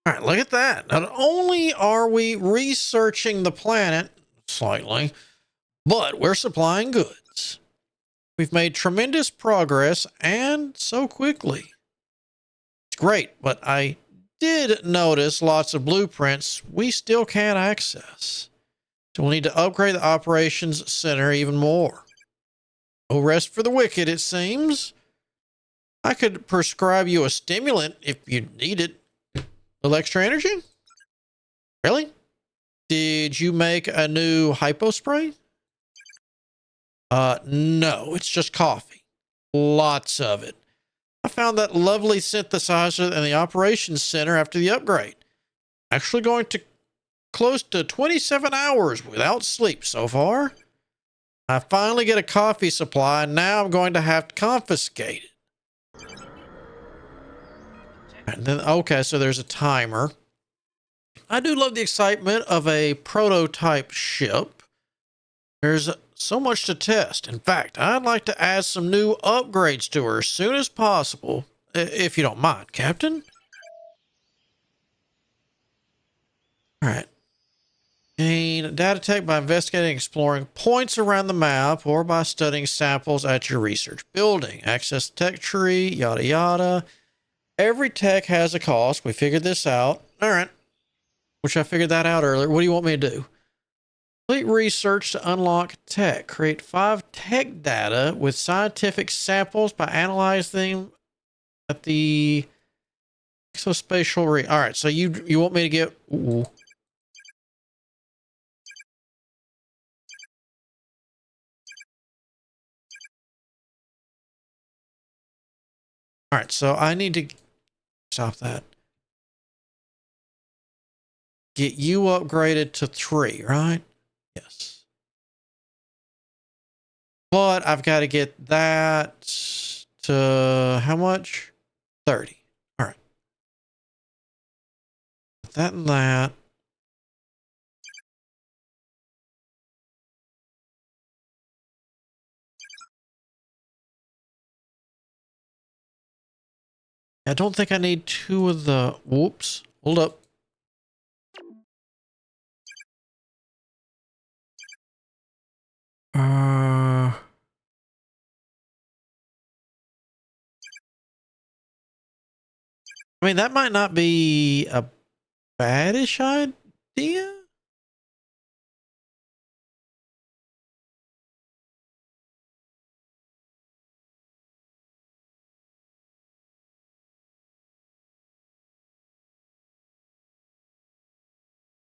All right, look at that. Not only are we researching the planet slightly, but we're supplying goods. We've made tremendous progress and so quickly. It's great, but I did notice lots of blueprints we still can't access. So we'll need to upgrade the operations center even more. No rest for the wicked, it seems. I could prescribe you a stimulant if you need it. A little extra energy? Really? Did you make a new hypo spray? No, it's just coffee. Lots of it. I found that lovely synthesizer in the operations center after the upgrade. Actually going to close to 27 hours without sleep so far. I finally get a coffee supply, and now I'm going to have to confiscate it. And then, okay, so there's a timer. I do love the excitement of a prototype ship. There's so much to test. In fact, I'd like to add some new upgrades to her as soon as possible, if you don't mind, Captain. All right. Gain data tech by investigating and exploring points around the map or by studying samples at your research building. Access tech tree, yada yada. Every tech has a cost. We figured this out. All right. Which I figured that out earlier. What do you want me to do? Complete research to unlock tech. Create 5 tech data with scientific samples by analyzing them at the exospatial. All right. So you want me to get. Ooh. All right. So I need to stop that. Get you upgraded to 3, right? Yes. But I've got to get that to how much? 30. All right. That and that. I don't think I need 2 of the. Whoops. Hold up. I mean, that might not be a badish idea.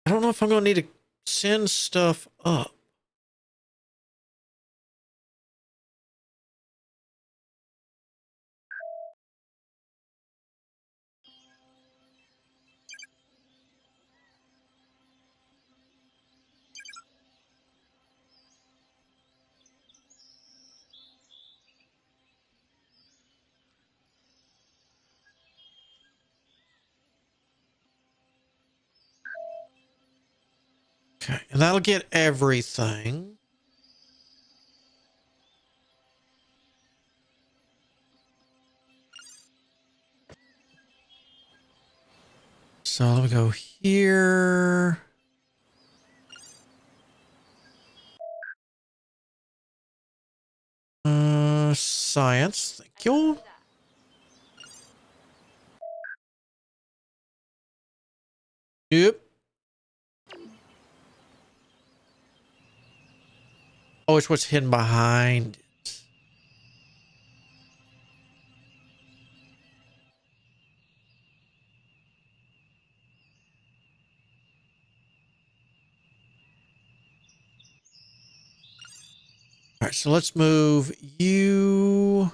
I don't know if I'm going to need to send stuff up. Okay. And that'll get everything. So let me go here. Science. Thank you. Yep. Oh, it's what's hidden behind it. All right, so let's move you.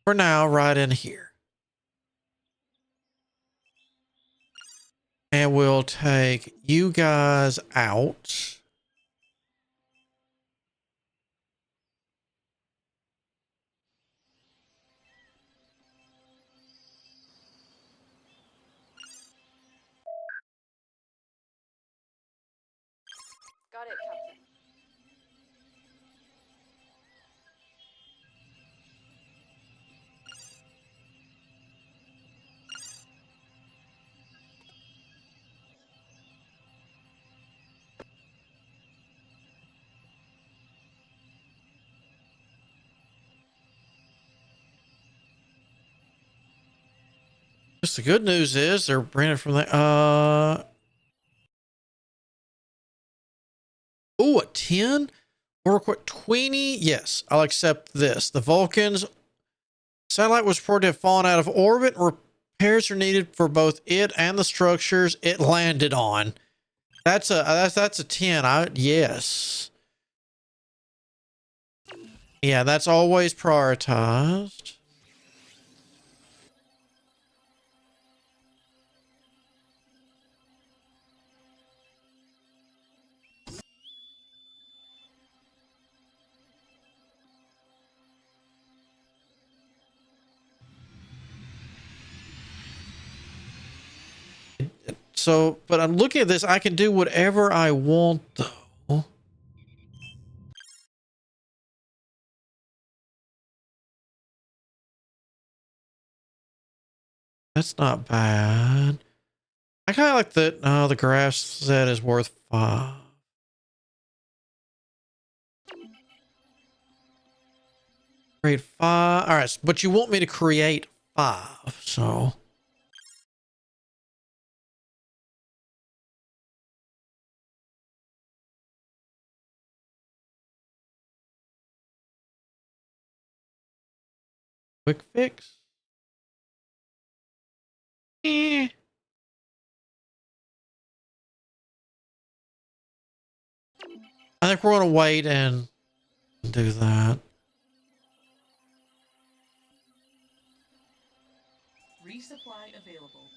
For now, right in here. And we'll take you guys out. Got it, Captain. Just the good news is they're bringing it from the oh, a 10? Or what 20? Yes, I'll accept this. The Vulcans satellite was reported to have fallen out of orbit. Repairs are needed for both it and the structures it landed on. That's a 10. Yes. Yeah, that's always prioritized. So, but I'm looking at this. I can do whatever I want, though. That's not bad. I kind of like that. The grass set is worth 5. Create 5. All right, but you want me to create 5, so. Quick fix. Eh. I think we're going to wait and do that. Resupply available.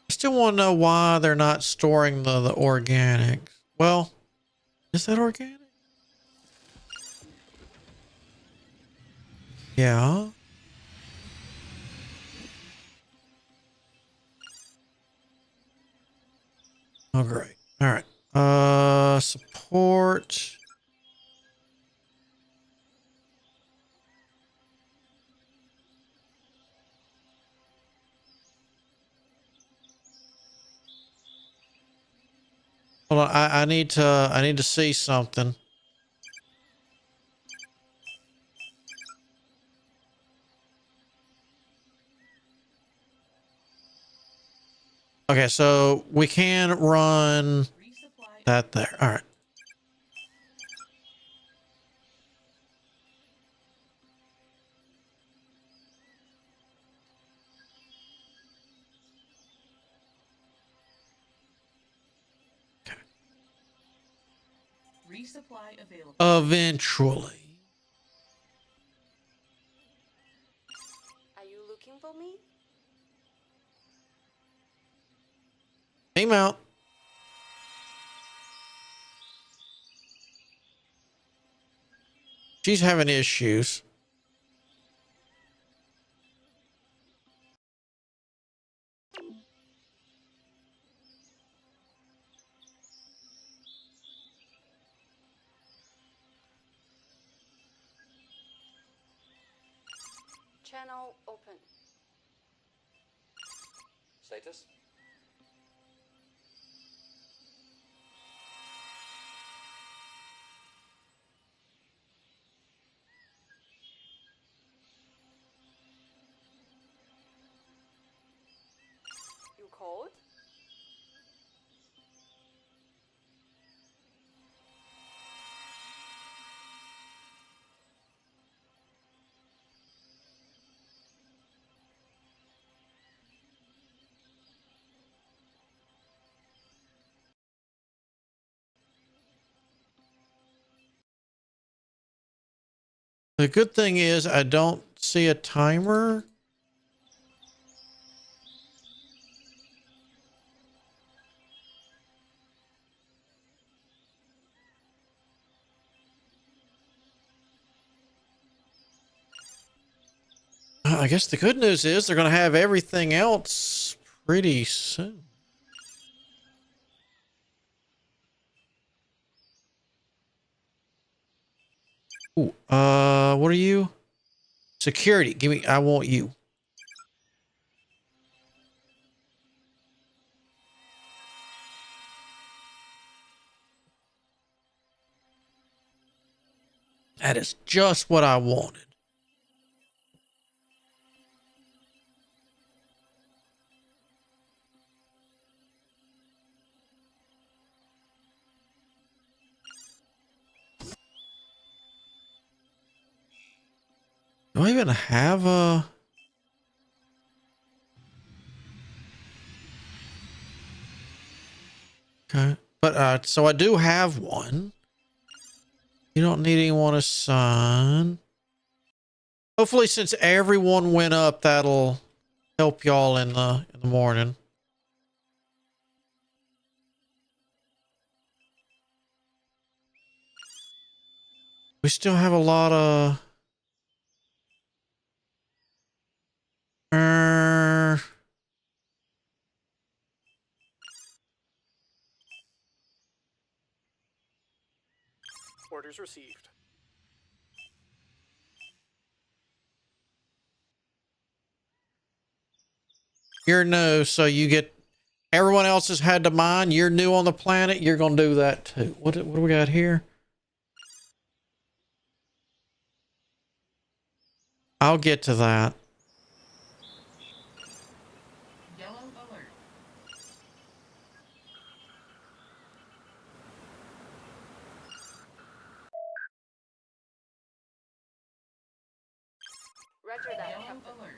I still want to know why they're not storing the organics. Well, is that organic? Yeah. Oh, great. All right. Support. Hold on. I need to see something. Okay, so we can run Resupply. that there. All right. Resupply available. Eventually. Are you looking for me? Came out. She's having issues. Channel open. Status? You called? The good thing is I don't see a timer. I guess the good news is they're going to have everything else pretty soon. Ooh, what are you? Security. Give me, I want you. That is just what I wanted. Do I even have a... Okay. But, so I do have one. You don't need anyone to sign. Hopefully, since everyone went up, that'll help y'all in the morning. We still have a lot of... Orders received. You're new, so you get everyone else has had to mine. You're new on the planet. You're gonna do that too. What do we got here? I'll get to that. Yellow alert. Roger that, Yellow Captain. alert.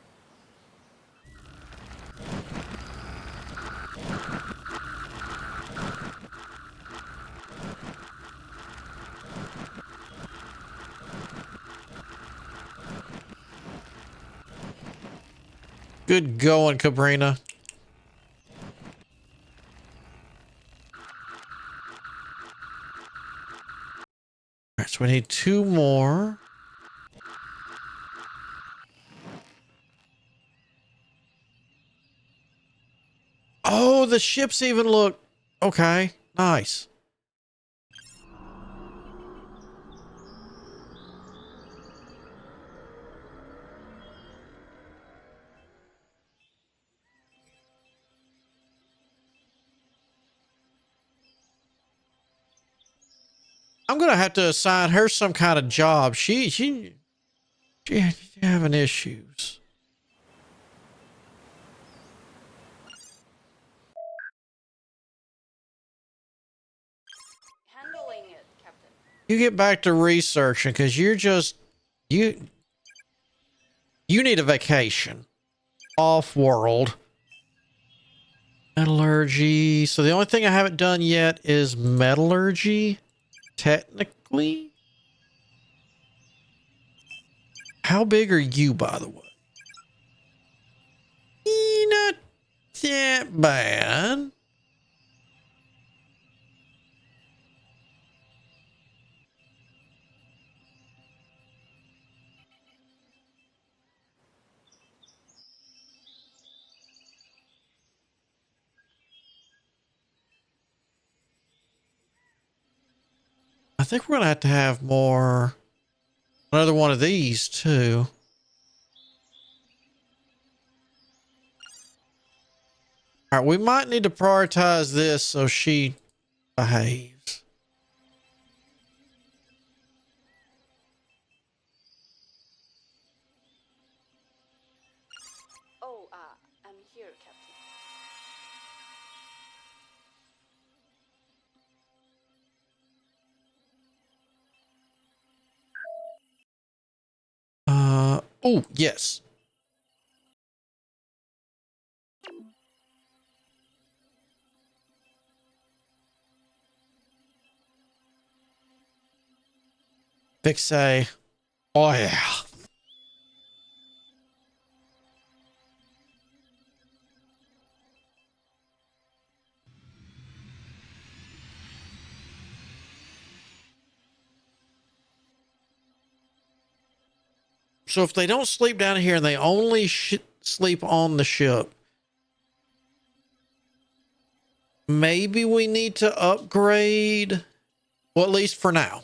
Good going, Cabrina. All right, so we need 2 more. Oh, the ships even look okay. Nice. I'm gonna have to assign her some kind of job. She having issues. Handling it, Captain. You get back to researching because you're just you need a vacation off world. Metallurgy. So the only thing I haven't done yet is metallurgy. Technically, how big are you, by the way? Not that bad. I think we're gonna have more. Another one of these too. All right, we might need to prioritize this so she behaves. Oh, I'm here, Captain. Oh, yes. Fix a. Oh, yeah. So if they don't sleep down here and they only sleep on the ship, maybe we need to upgrade. Well, at least for now.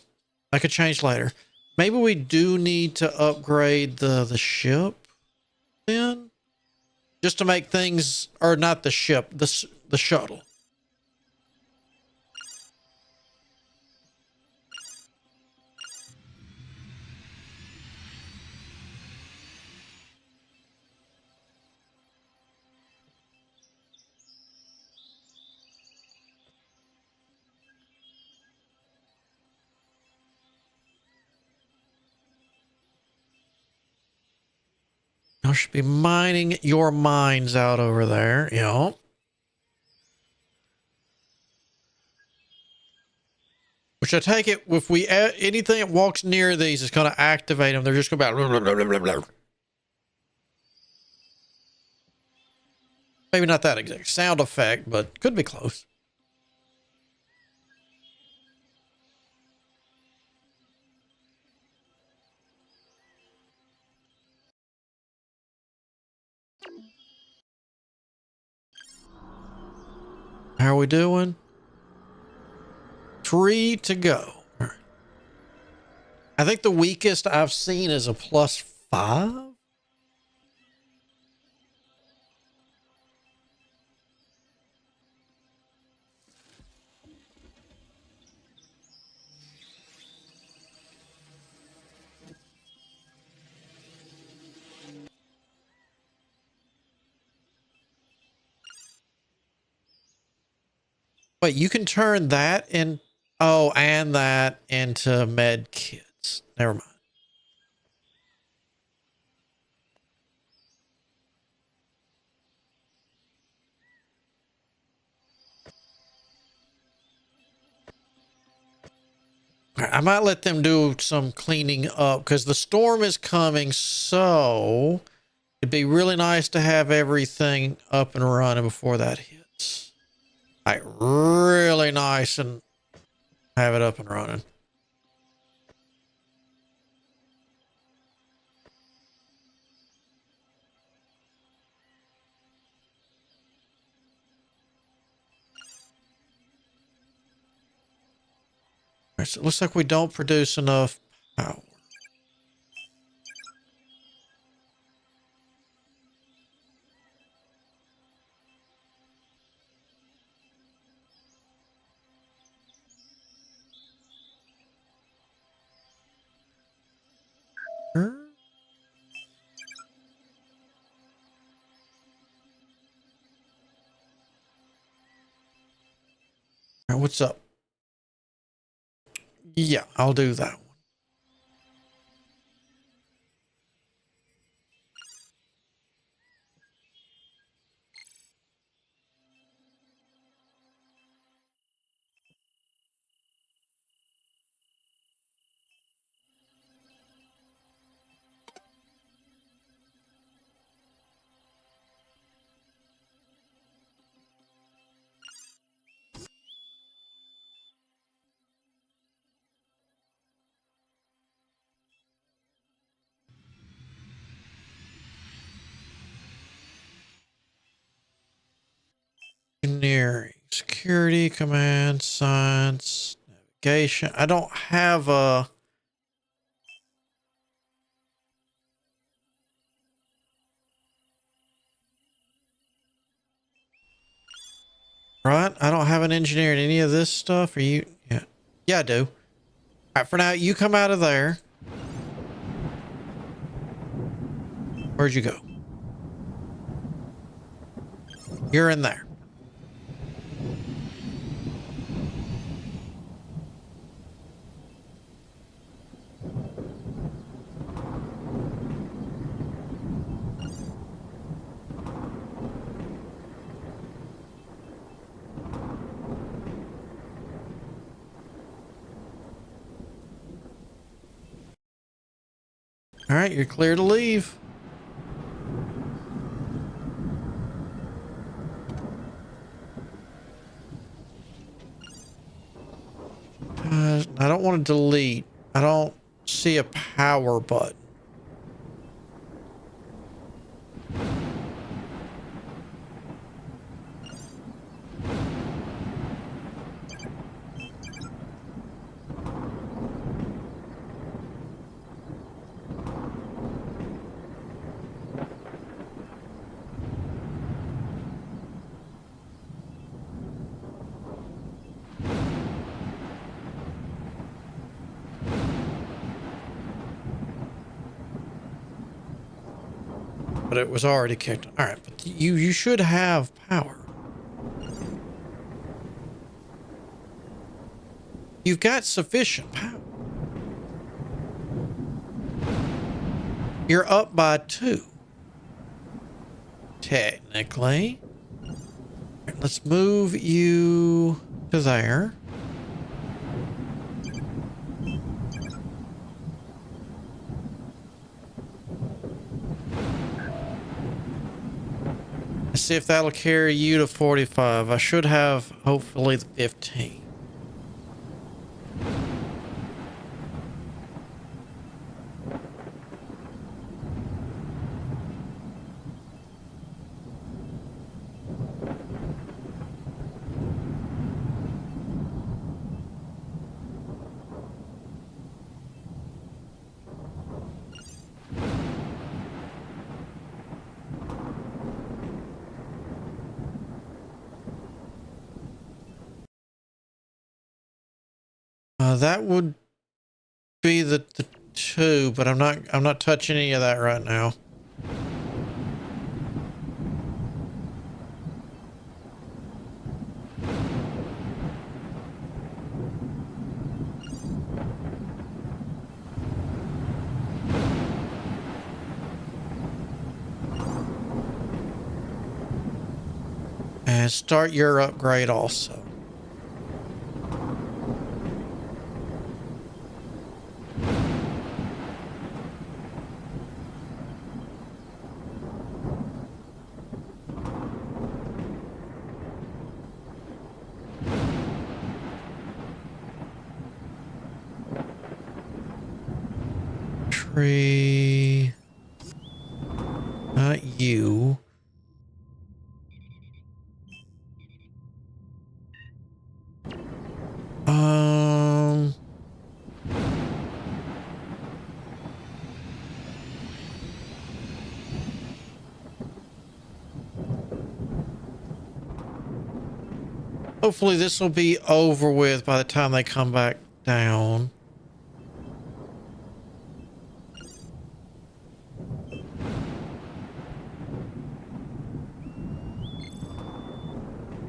I could change later. Maybe we do need to upgrade the ship then, just to make things, or not the ship, the shuttle. I should be mining your mines out over there. Yeah. Which I take it, if we add anything that walks near these, it's going to activate them. They're just going to be blah, blah, blah, blah, blah. Maybe not that exact sound effect, but could be close. How are we doing? 3 to go. I think the weakest I've seen is a +5. Wait, you can turn that in. Oh, and that into med kits. Never mind. I might let them do some cleaning up because the storm is coming. So it'd be really nice to have everything up and running before that hits. Like really nice and have it up and running. All right, so it looks like we don't produce enough power. All right, what's up? Yeah, I'll do that one. Engineering, security, command, science, navigation. I don't have a. Right? I don't have an engineer in any of this stuff. Are you? Yeah. Yeah, I do. All right, for now, you come out of there. Where'd you go? You're in there. All right, you're clear to leave. I don't want to delete. I don't see a power button. But it was already kicked. All right, but you should have power. You've got sufficient power. You're up by 2. Technically. All right, let's move you to there. Let's see if that'll carry you to 45. I should have, hopefully, the 15. That would be the 2, but I'm not touching any of that right now. And start your upgrade also. Tree. Not you. Um. Hopefully this will be over with by the time they come back down.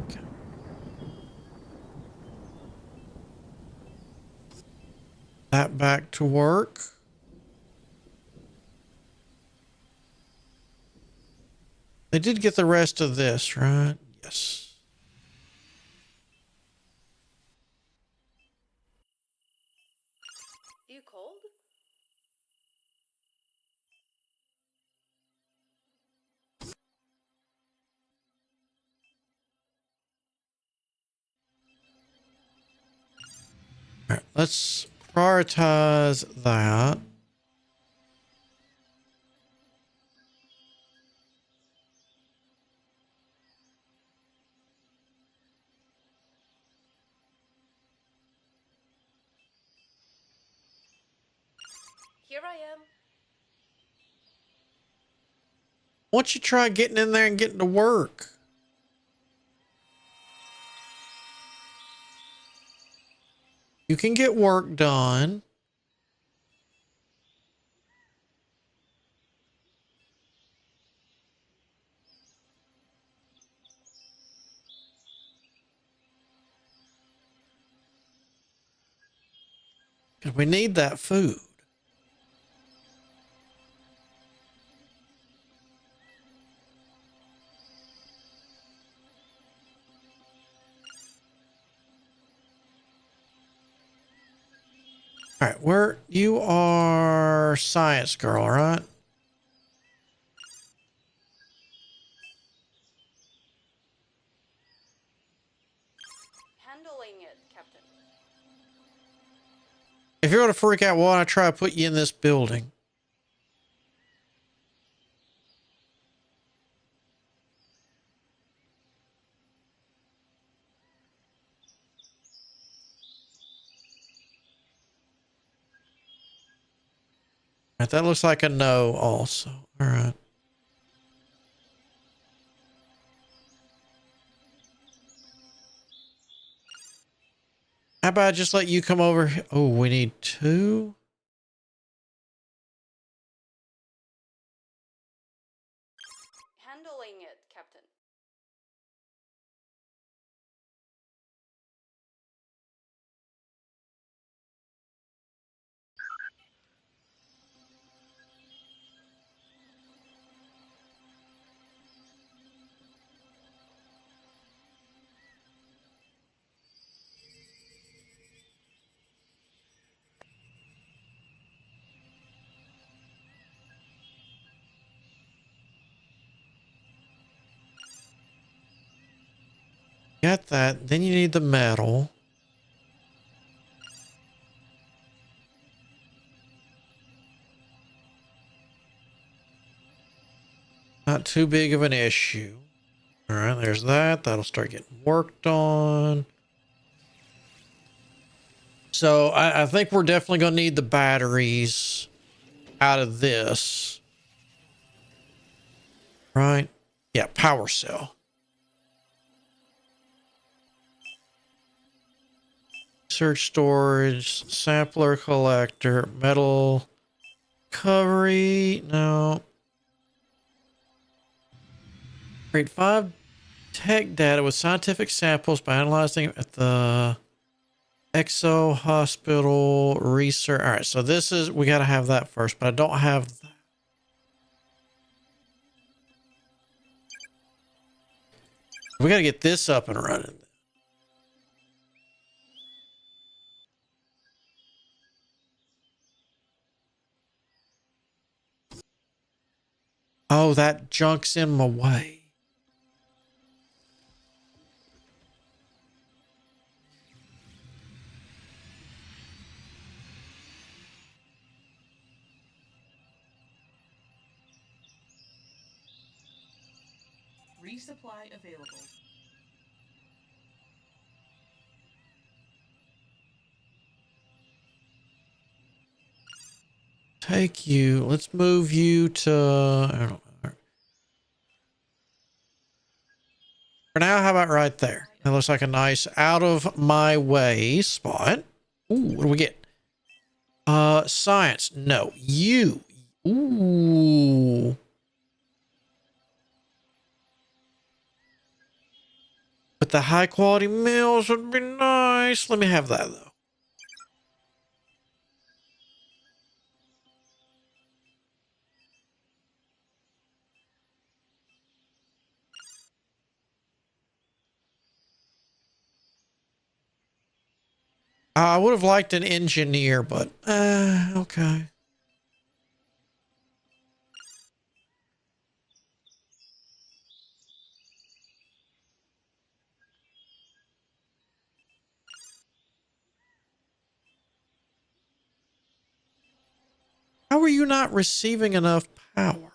Okay. That back to work. They did get the rest of this, right? Yes. You cold? All right, let's prioritize that. Here I am. Why don't you try getting in there and getting to work? You can get work done. Because we need that food. All right, where you are science girl, right? Handling it, Captain. If you're going to freak out, why don't I try to put you in this building? All right, that looks like a no also. All right. How about I just let you come over? Oh, we need two. Handling it, Captain. Got that. Then you need the metal. Not too big of an issue. All right, there's that. That'll start getting worked on. So I think we're definitely going to need the batteries out of this. Right? Yeah, power cell. Search storage, sampler collector, metal recovery. No. Create 5 tech data with scientific samples by analyzing at the Exo Hospital Research. All right, so this is, we got to have that first, but I don't have that. We got to get this up and running. Oh, that junk's in my way. Resupply available. Take you. Let's move you to. I don't know. For now, how about right there? That looks like a nice out of my way spot. Ooh, what do we get? Science. No, you. Ooh. But the high quality meals would be nice. Let me have that though. I would have liked an engineer, but okay. How are you not receiving enough power?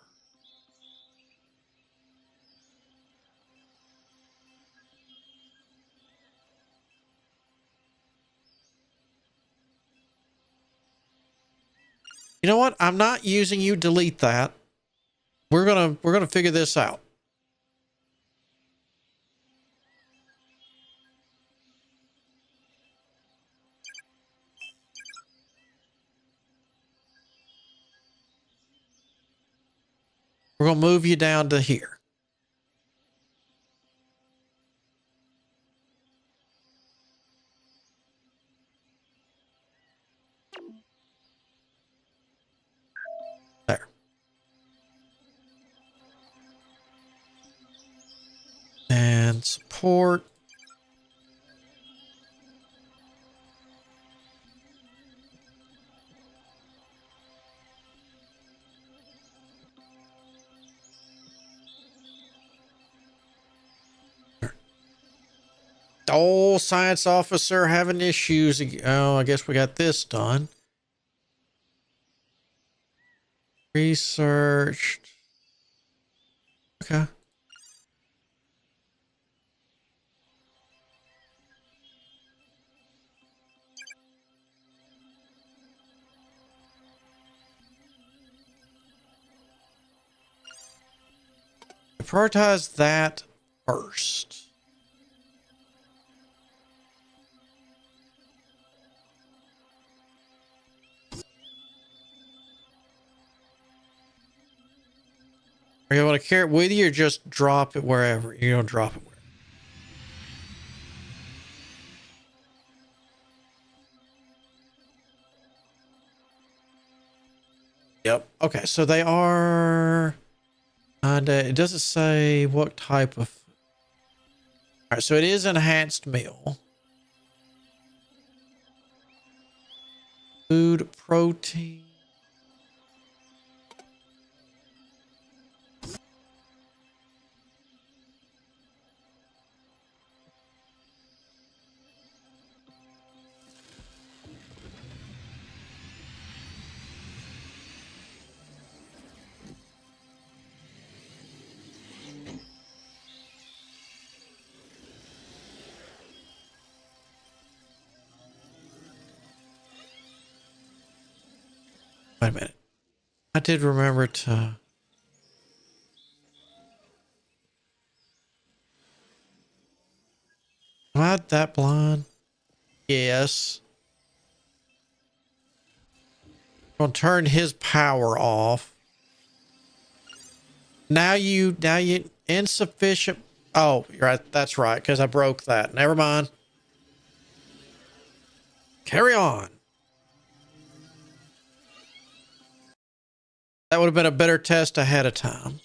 You know what? I'm not using you. Delete that. We're gonna figure this out. We're gonna move you down to here. There. And support. Oh, science officer having issues. Oh, I guess we got this done. Researched. Okay. Prioritize that first. Are you want to carry it with you or just drop it wherever? You don't drop it wherever. Yep. Okay, so they are. And it doesn't say what type of. All right, so it is enhanced meal. Food, protein. Wait a minute. I did remember to. Am I that blind? Yes. I'm gonna turn his power off. Now you insufficient. Oh, you're right. That's right. Because I broke that. Never mind. Carry on. That would have been a better test ahead of time.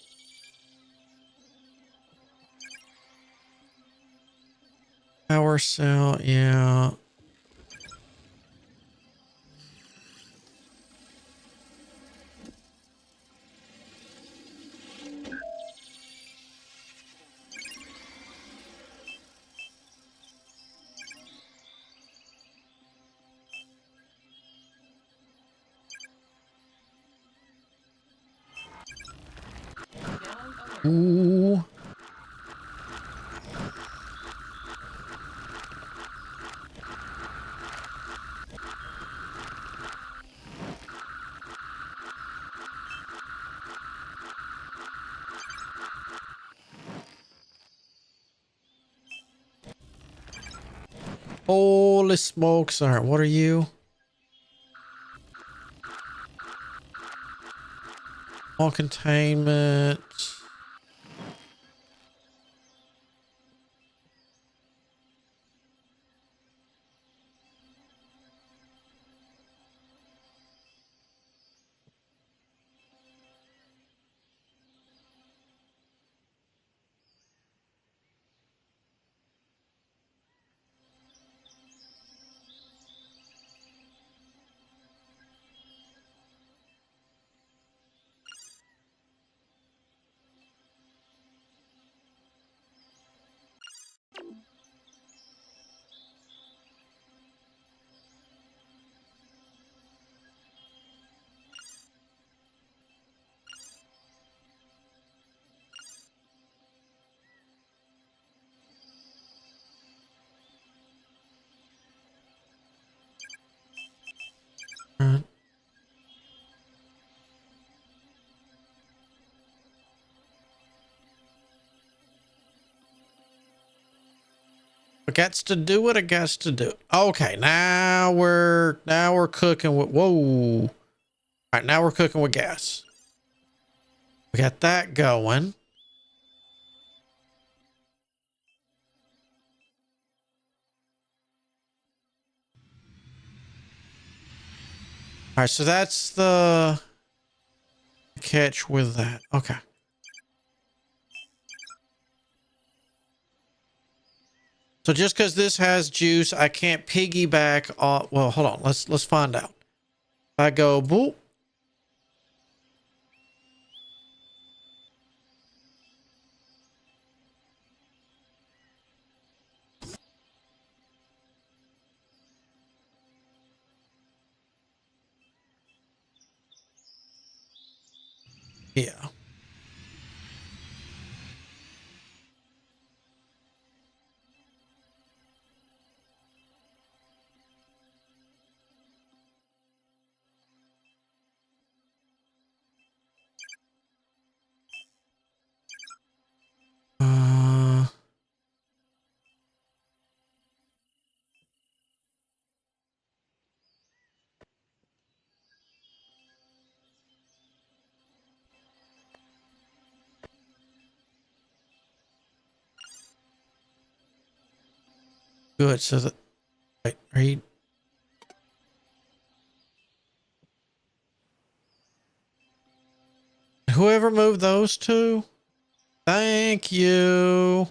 Power cell, yeah. Yellow alert. Ooh. Holy smokes. All right, what are you? All containment. Right. I got to do what I got to do. Okay, now we're cooking with whoa. All right, now we're cooking with gas. We got that going. All right, so that's the catch with that. Okay. So just because this has juice, I can't piggyback off. Well, hold on. Let's find out. I go boop. Yeah. Uh, good. So that right, read. Whoever moved those two, thank you.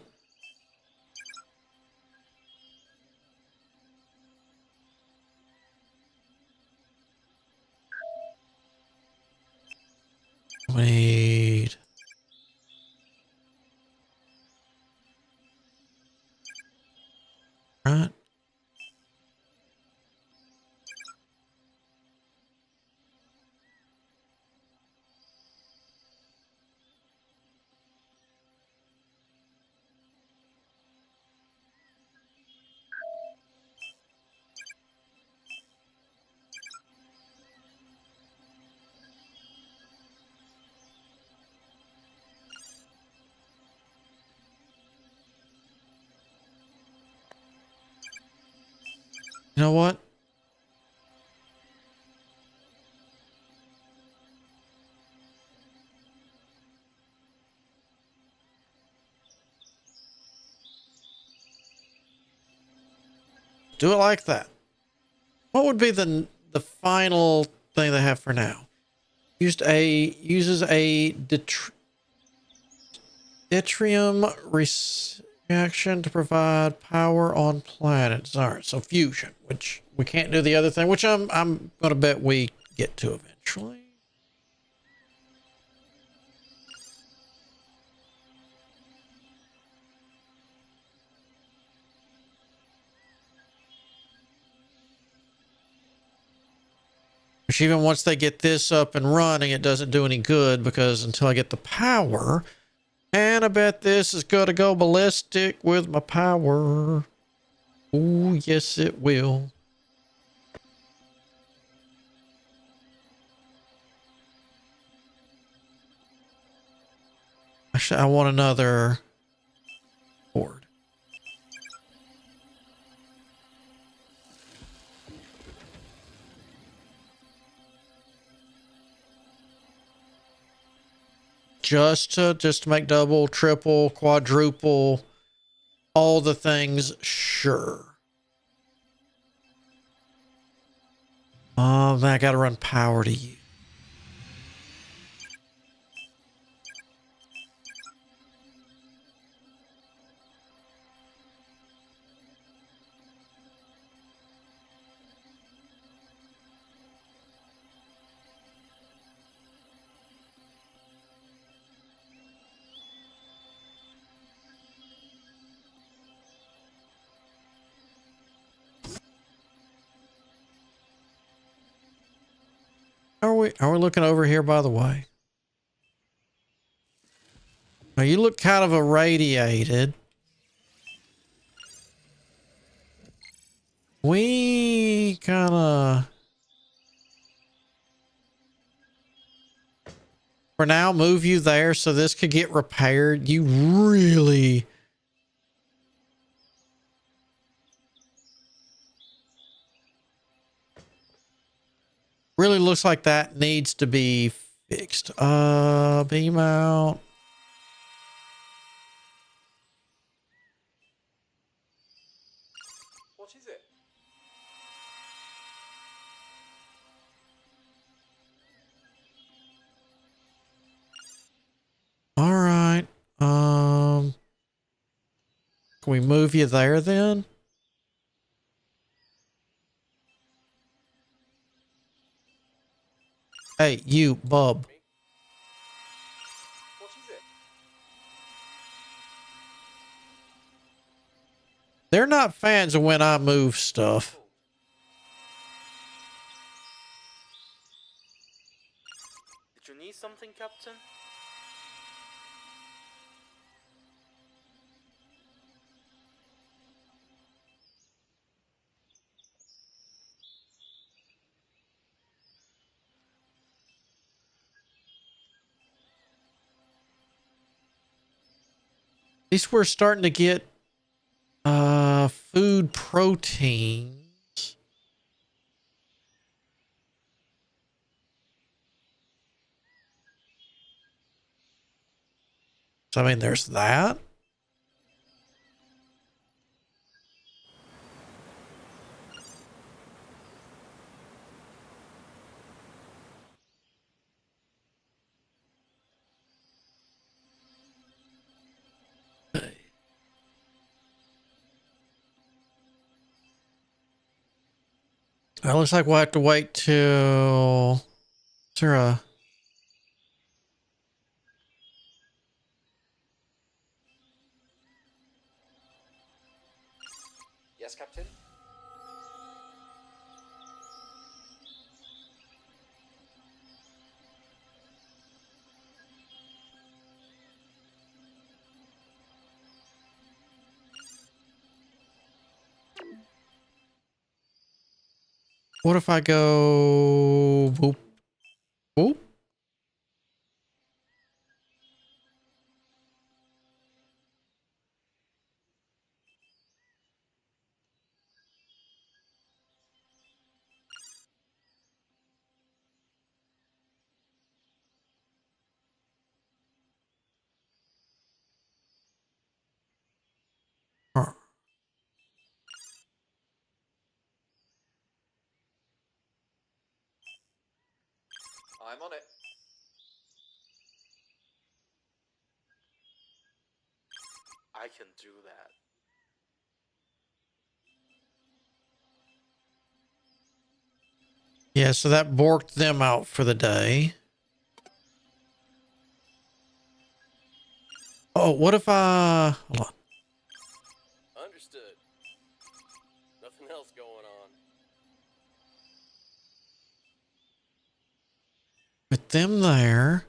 Wait. Right. You know what? Do it like that. What would be the final thing they have for now? Uses a detrium Reaction to provide power on planets. All right, so fusion, which we can't do the other thing, which I'm gonna bet we get to eventually. Which even once they get this up and running, it doesn't do any good because until I get the power, and I bet this is gonna go ballistic with my power. Oh, yes, it will. Actually, I want another board. Just to make double, triple, quadruple, all the things, sure. Then I gotta run power to you. Are we looking over here, by the way? Now you look kind of irradiated. We kind of, for now, move you there so this could get repaired. You really looks like that needs to be fixed. Beam out. What is it? All right. Can we move you there then? Hey, you, bub. What is it? They're not fans of when I move stuff. Did you need something, Captain? At least we're starting to get food proteins. So I mean there's that. It looks like we'll have to wait till. Is there a. Yes, Captain? What if I go. Boop. Boop? Huh. I'm on it. I can do that. Yeah, so that borked them out for the day. Oh, what if I... Hold on. Understood. Nothing else going on. With them there...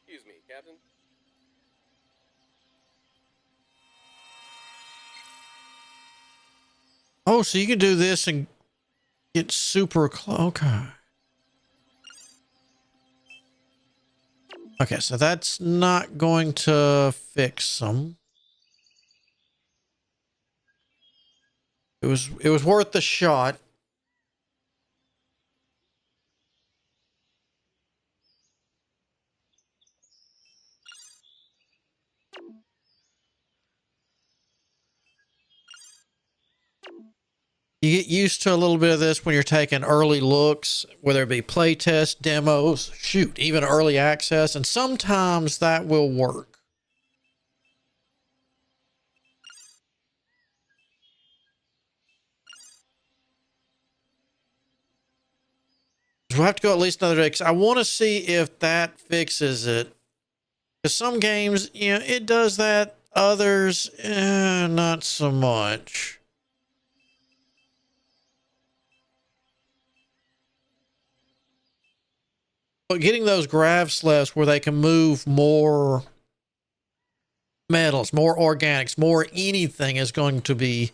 Excuse me, Captain. Oh, so you can do this and get super close. Okay. Okay, so that's not going to fix them. It was worth the shot. You get used to a little bit of this when you're taking early looks, whether it be playtest, demos, shoot, even early access, and sometimes that will work. We'll have to go at least another day because I want to see if that fixes it. Because some games, you know, it does that. Others, not so much. But getting those grav slips where they can move more metals, more organics, more anything is going to be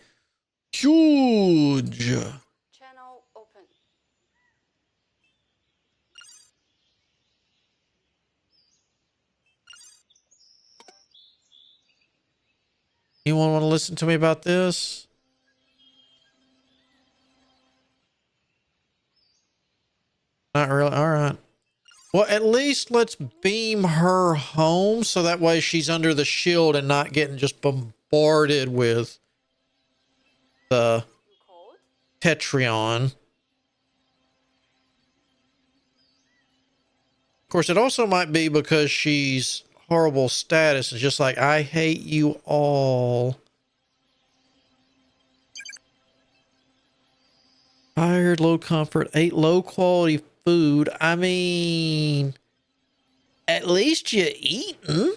huge. Channel open. Anyone want to listen to me about this? Not really. All right. Well, at least let's beam her home so that way she's under the shield and not getting just bombarded with the You called? Tetrion. Of course, it also might be because she's horrible status. It's just like, I hate you all. Tired, low comfort, ate low quality food. I mean, at least you eating,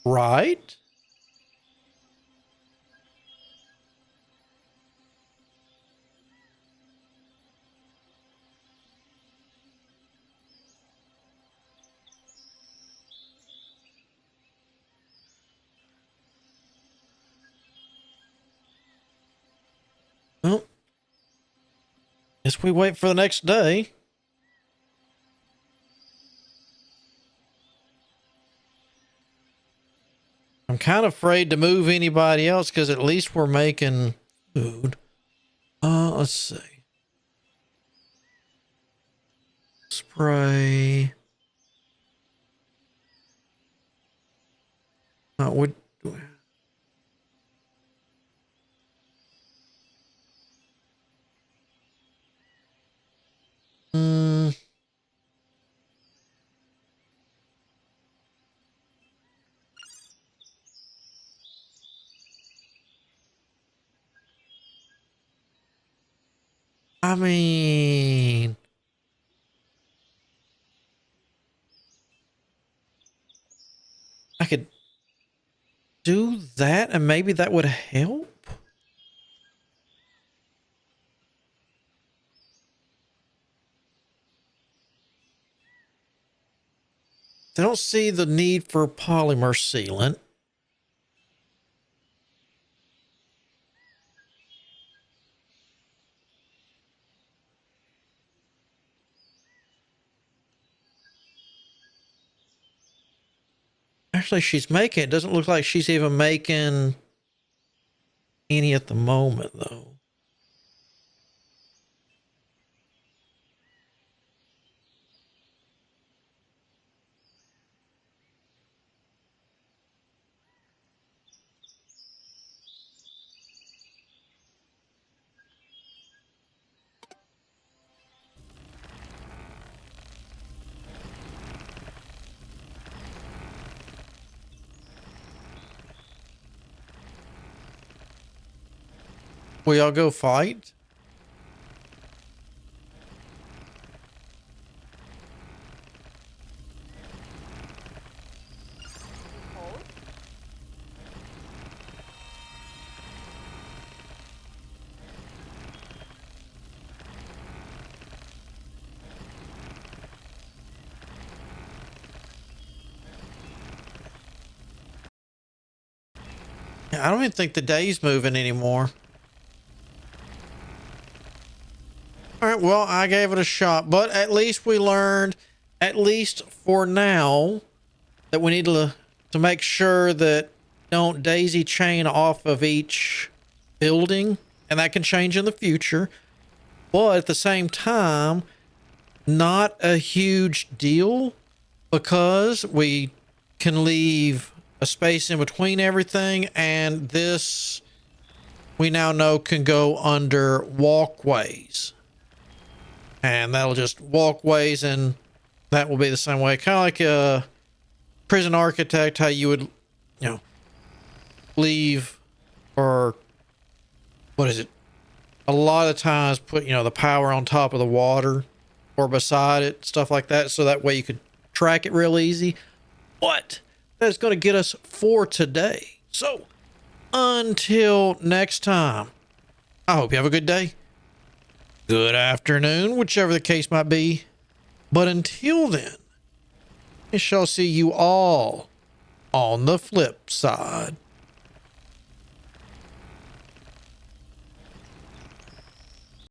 right? Well, guess we wait for the next day. I'm kind of afraid to move anybody else because at least we're making food. Let's see. Spray. Would. Mm, I mean, I could do that and maybe that would help. I don't see the need for polymer sealant. Actually, she's making it. Doesn't look like she's even making any at the moment, though. Will y'all go fight? Hold. I don't even think the day's moving anymore. All right, well, I gave it a shot, but at least we learned, at least for now, that we need to make sure that don't daisy chain off of each building, and that can change in the future. But at the same time, not a huge deal because we can leave a space in between everything, and this we now know can go under walkways. And that'll just walkways, and that will be the same way. Kind of like a prison architect, how you would, leave, or what is it? A lot of times put, the power on top of the water or beside it, stuff like that. So that way you could track it real easy. But that's going to get us for today. So until next time, I hope you have a good day. Good afternoon, whichever the case might be. But until then, I shall see you all on the flip side.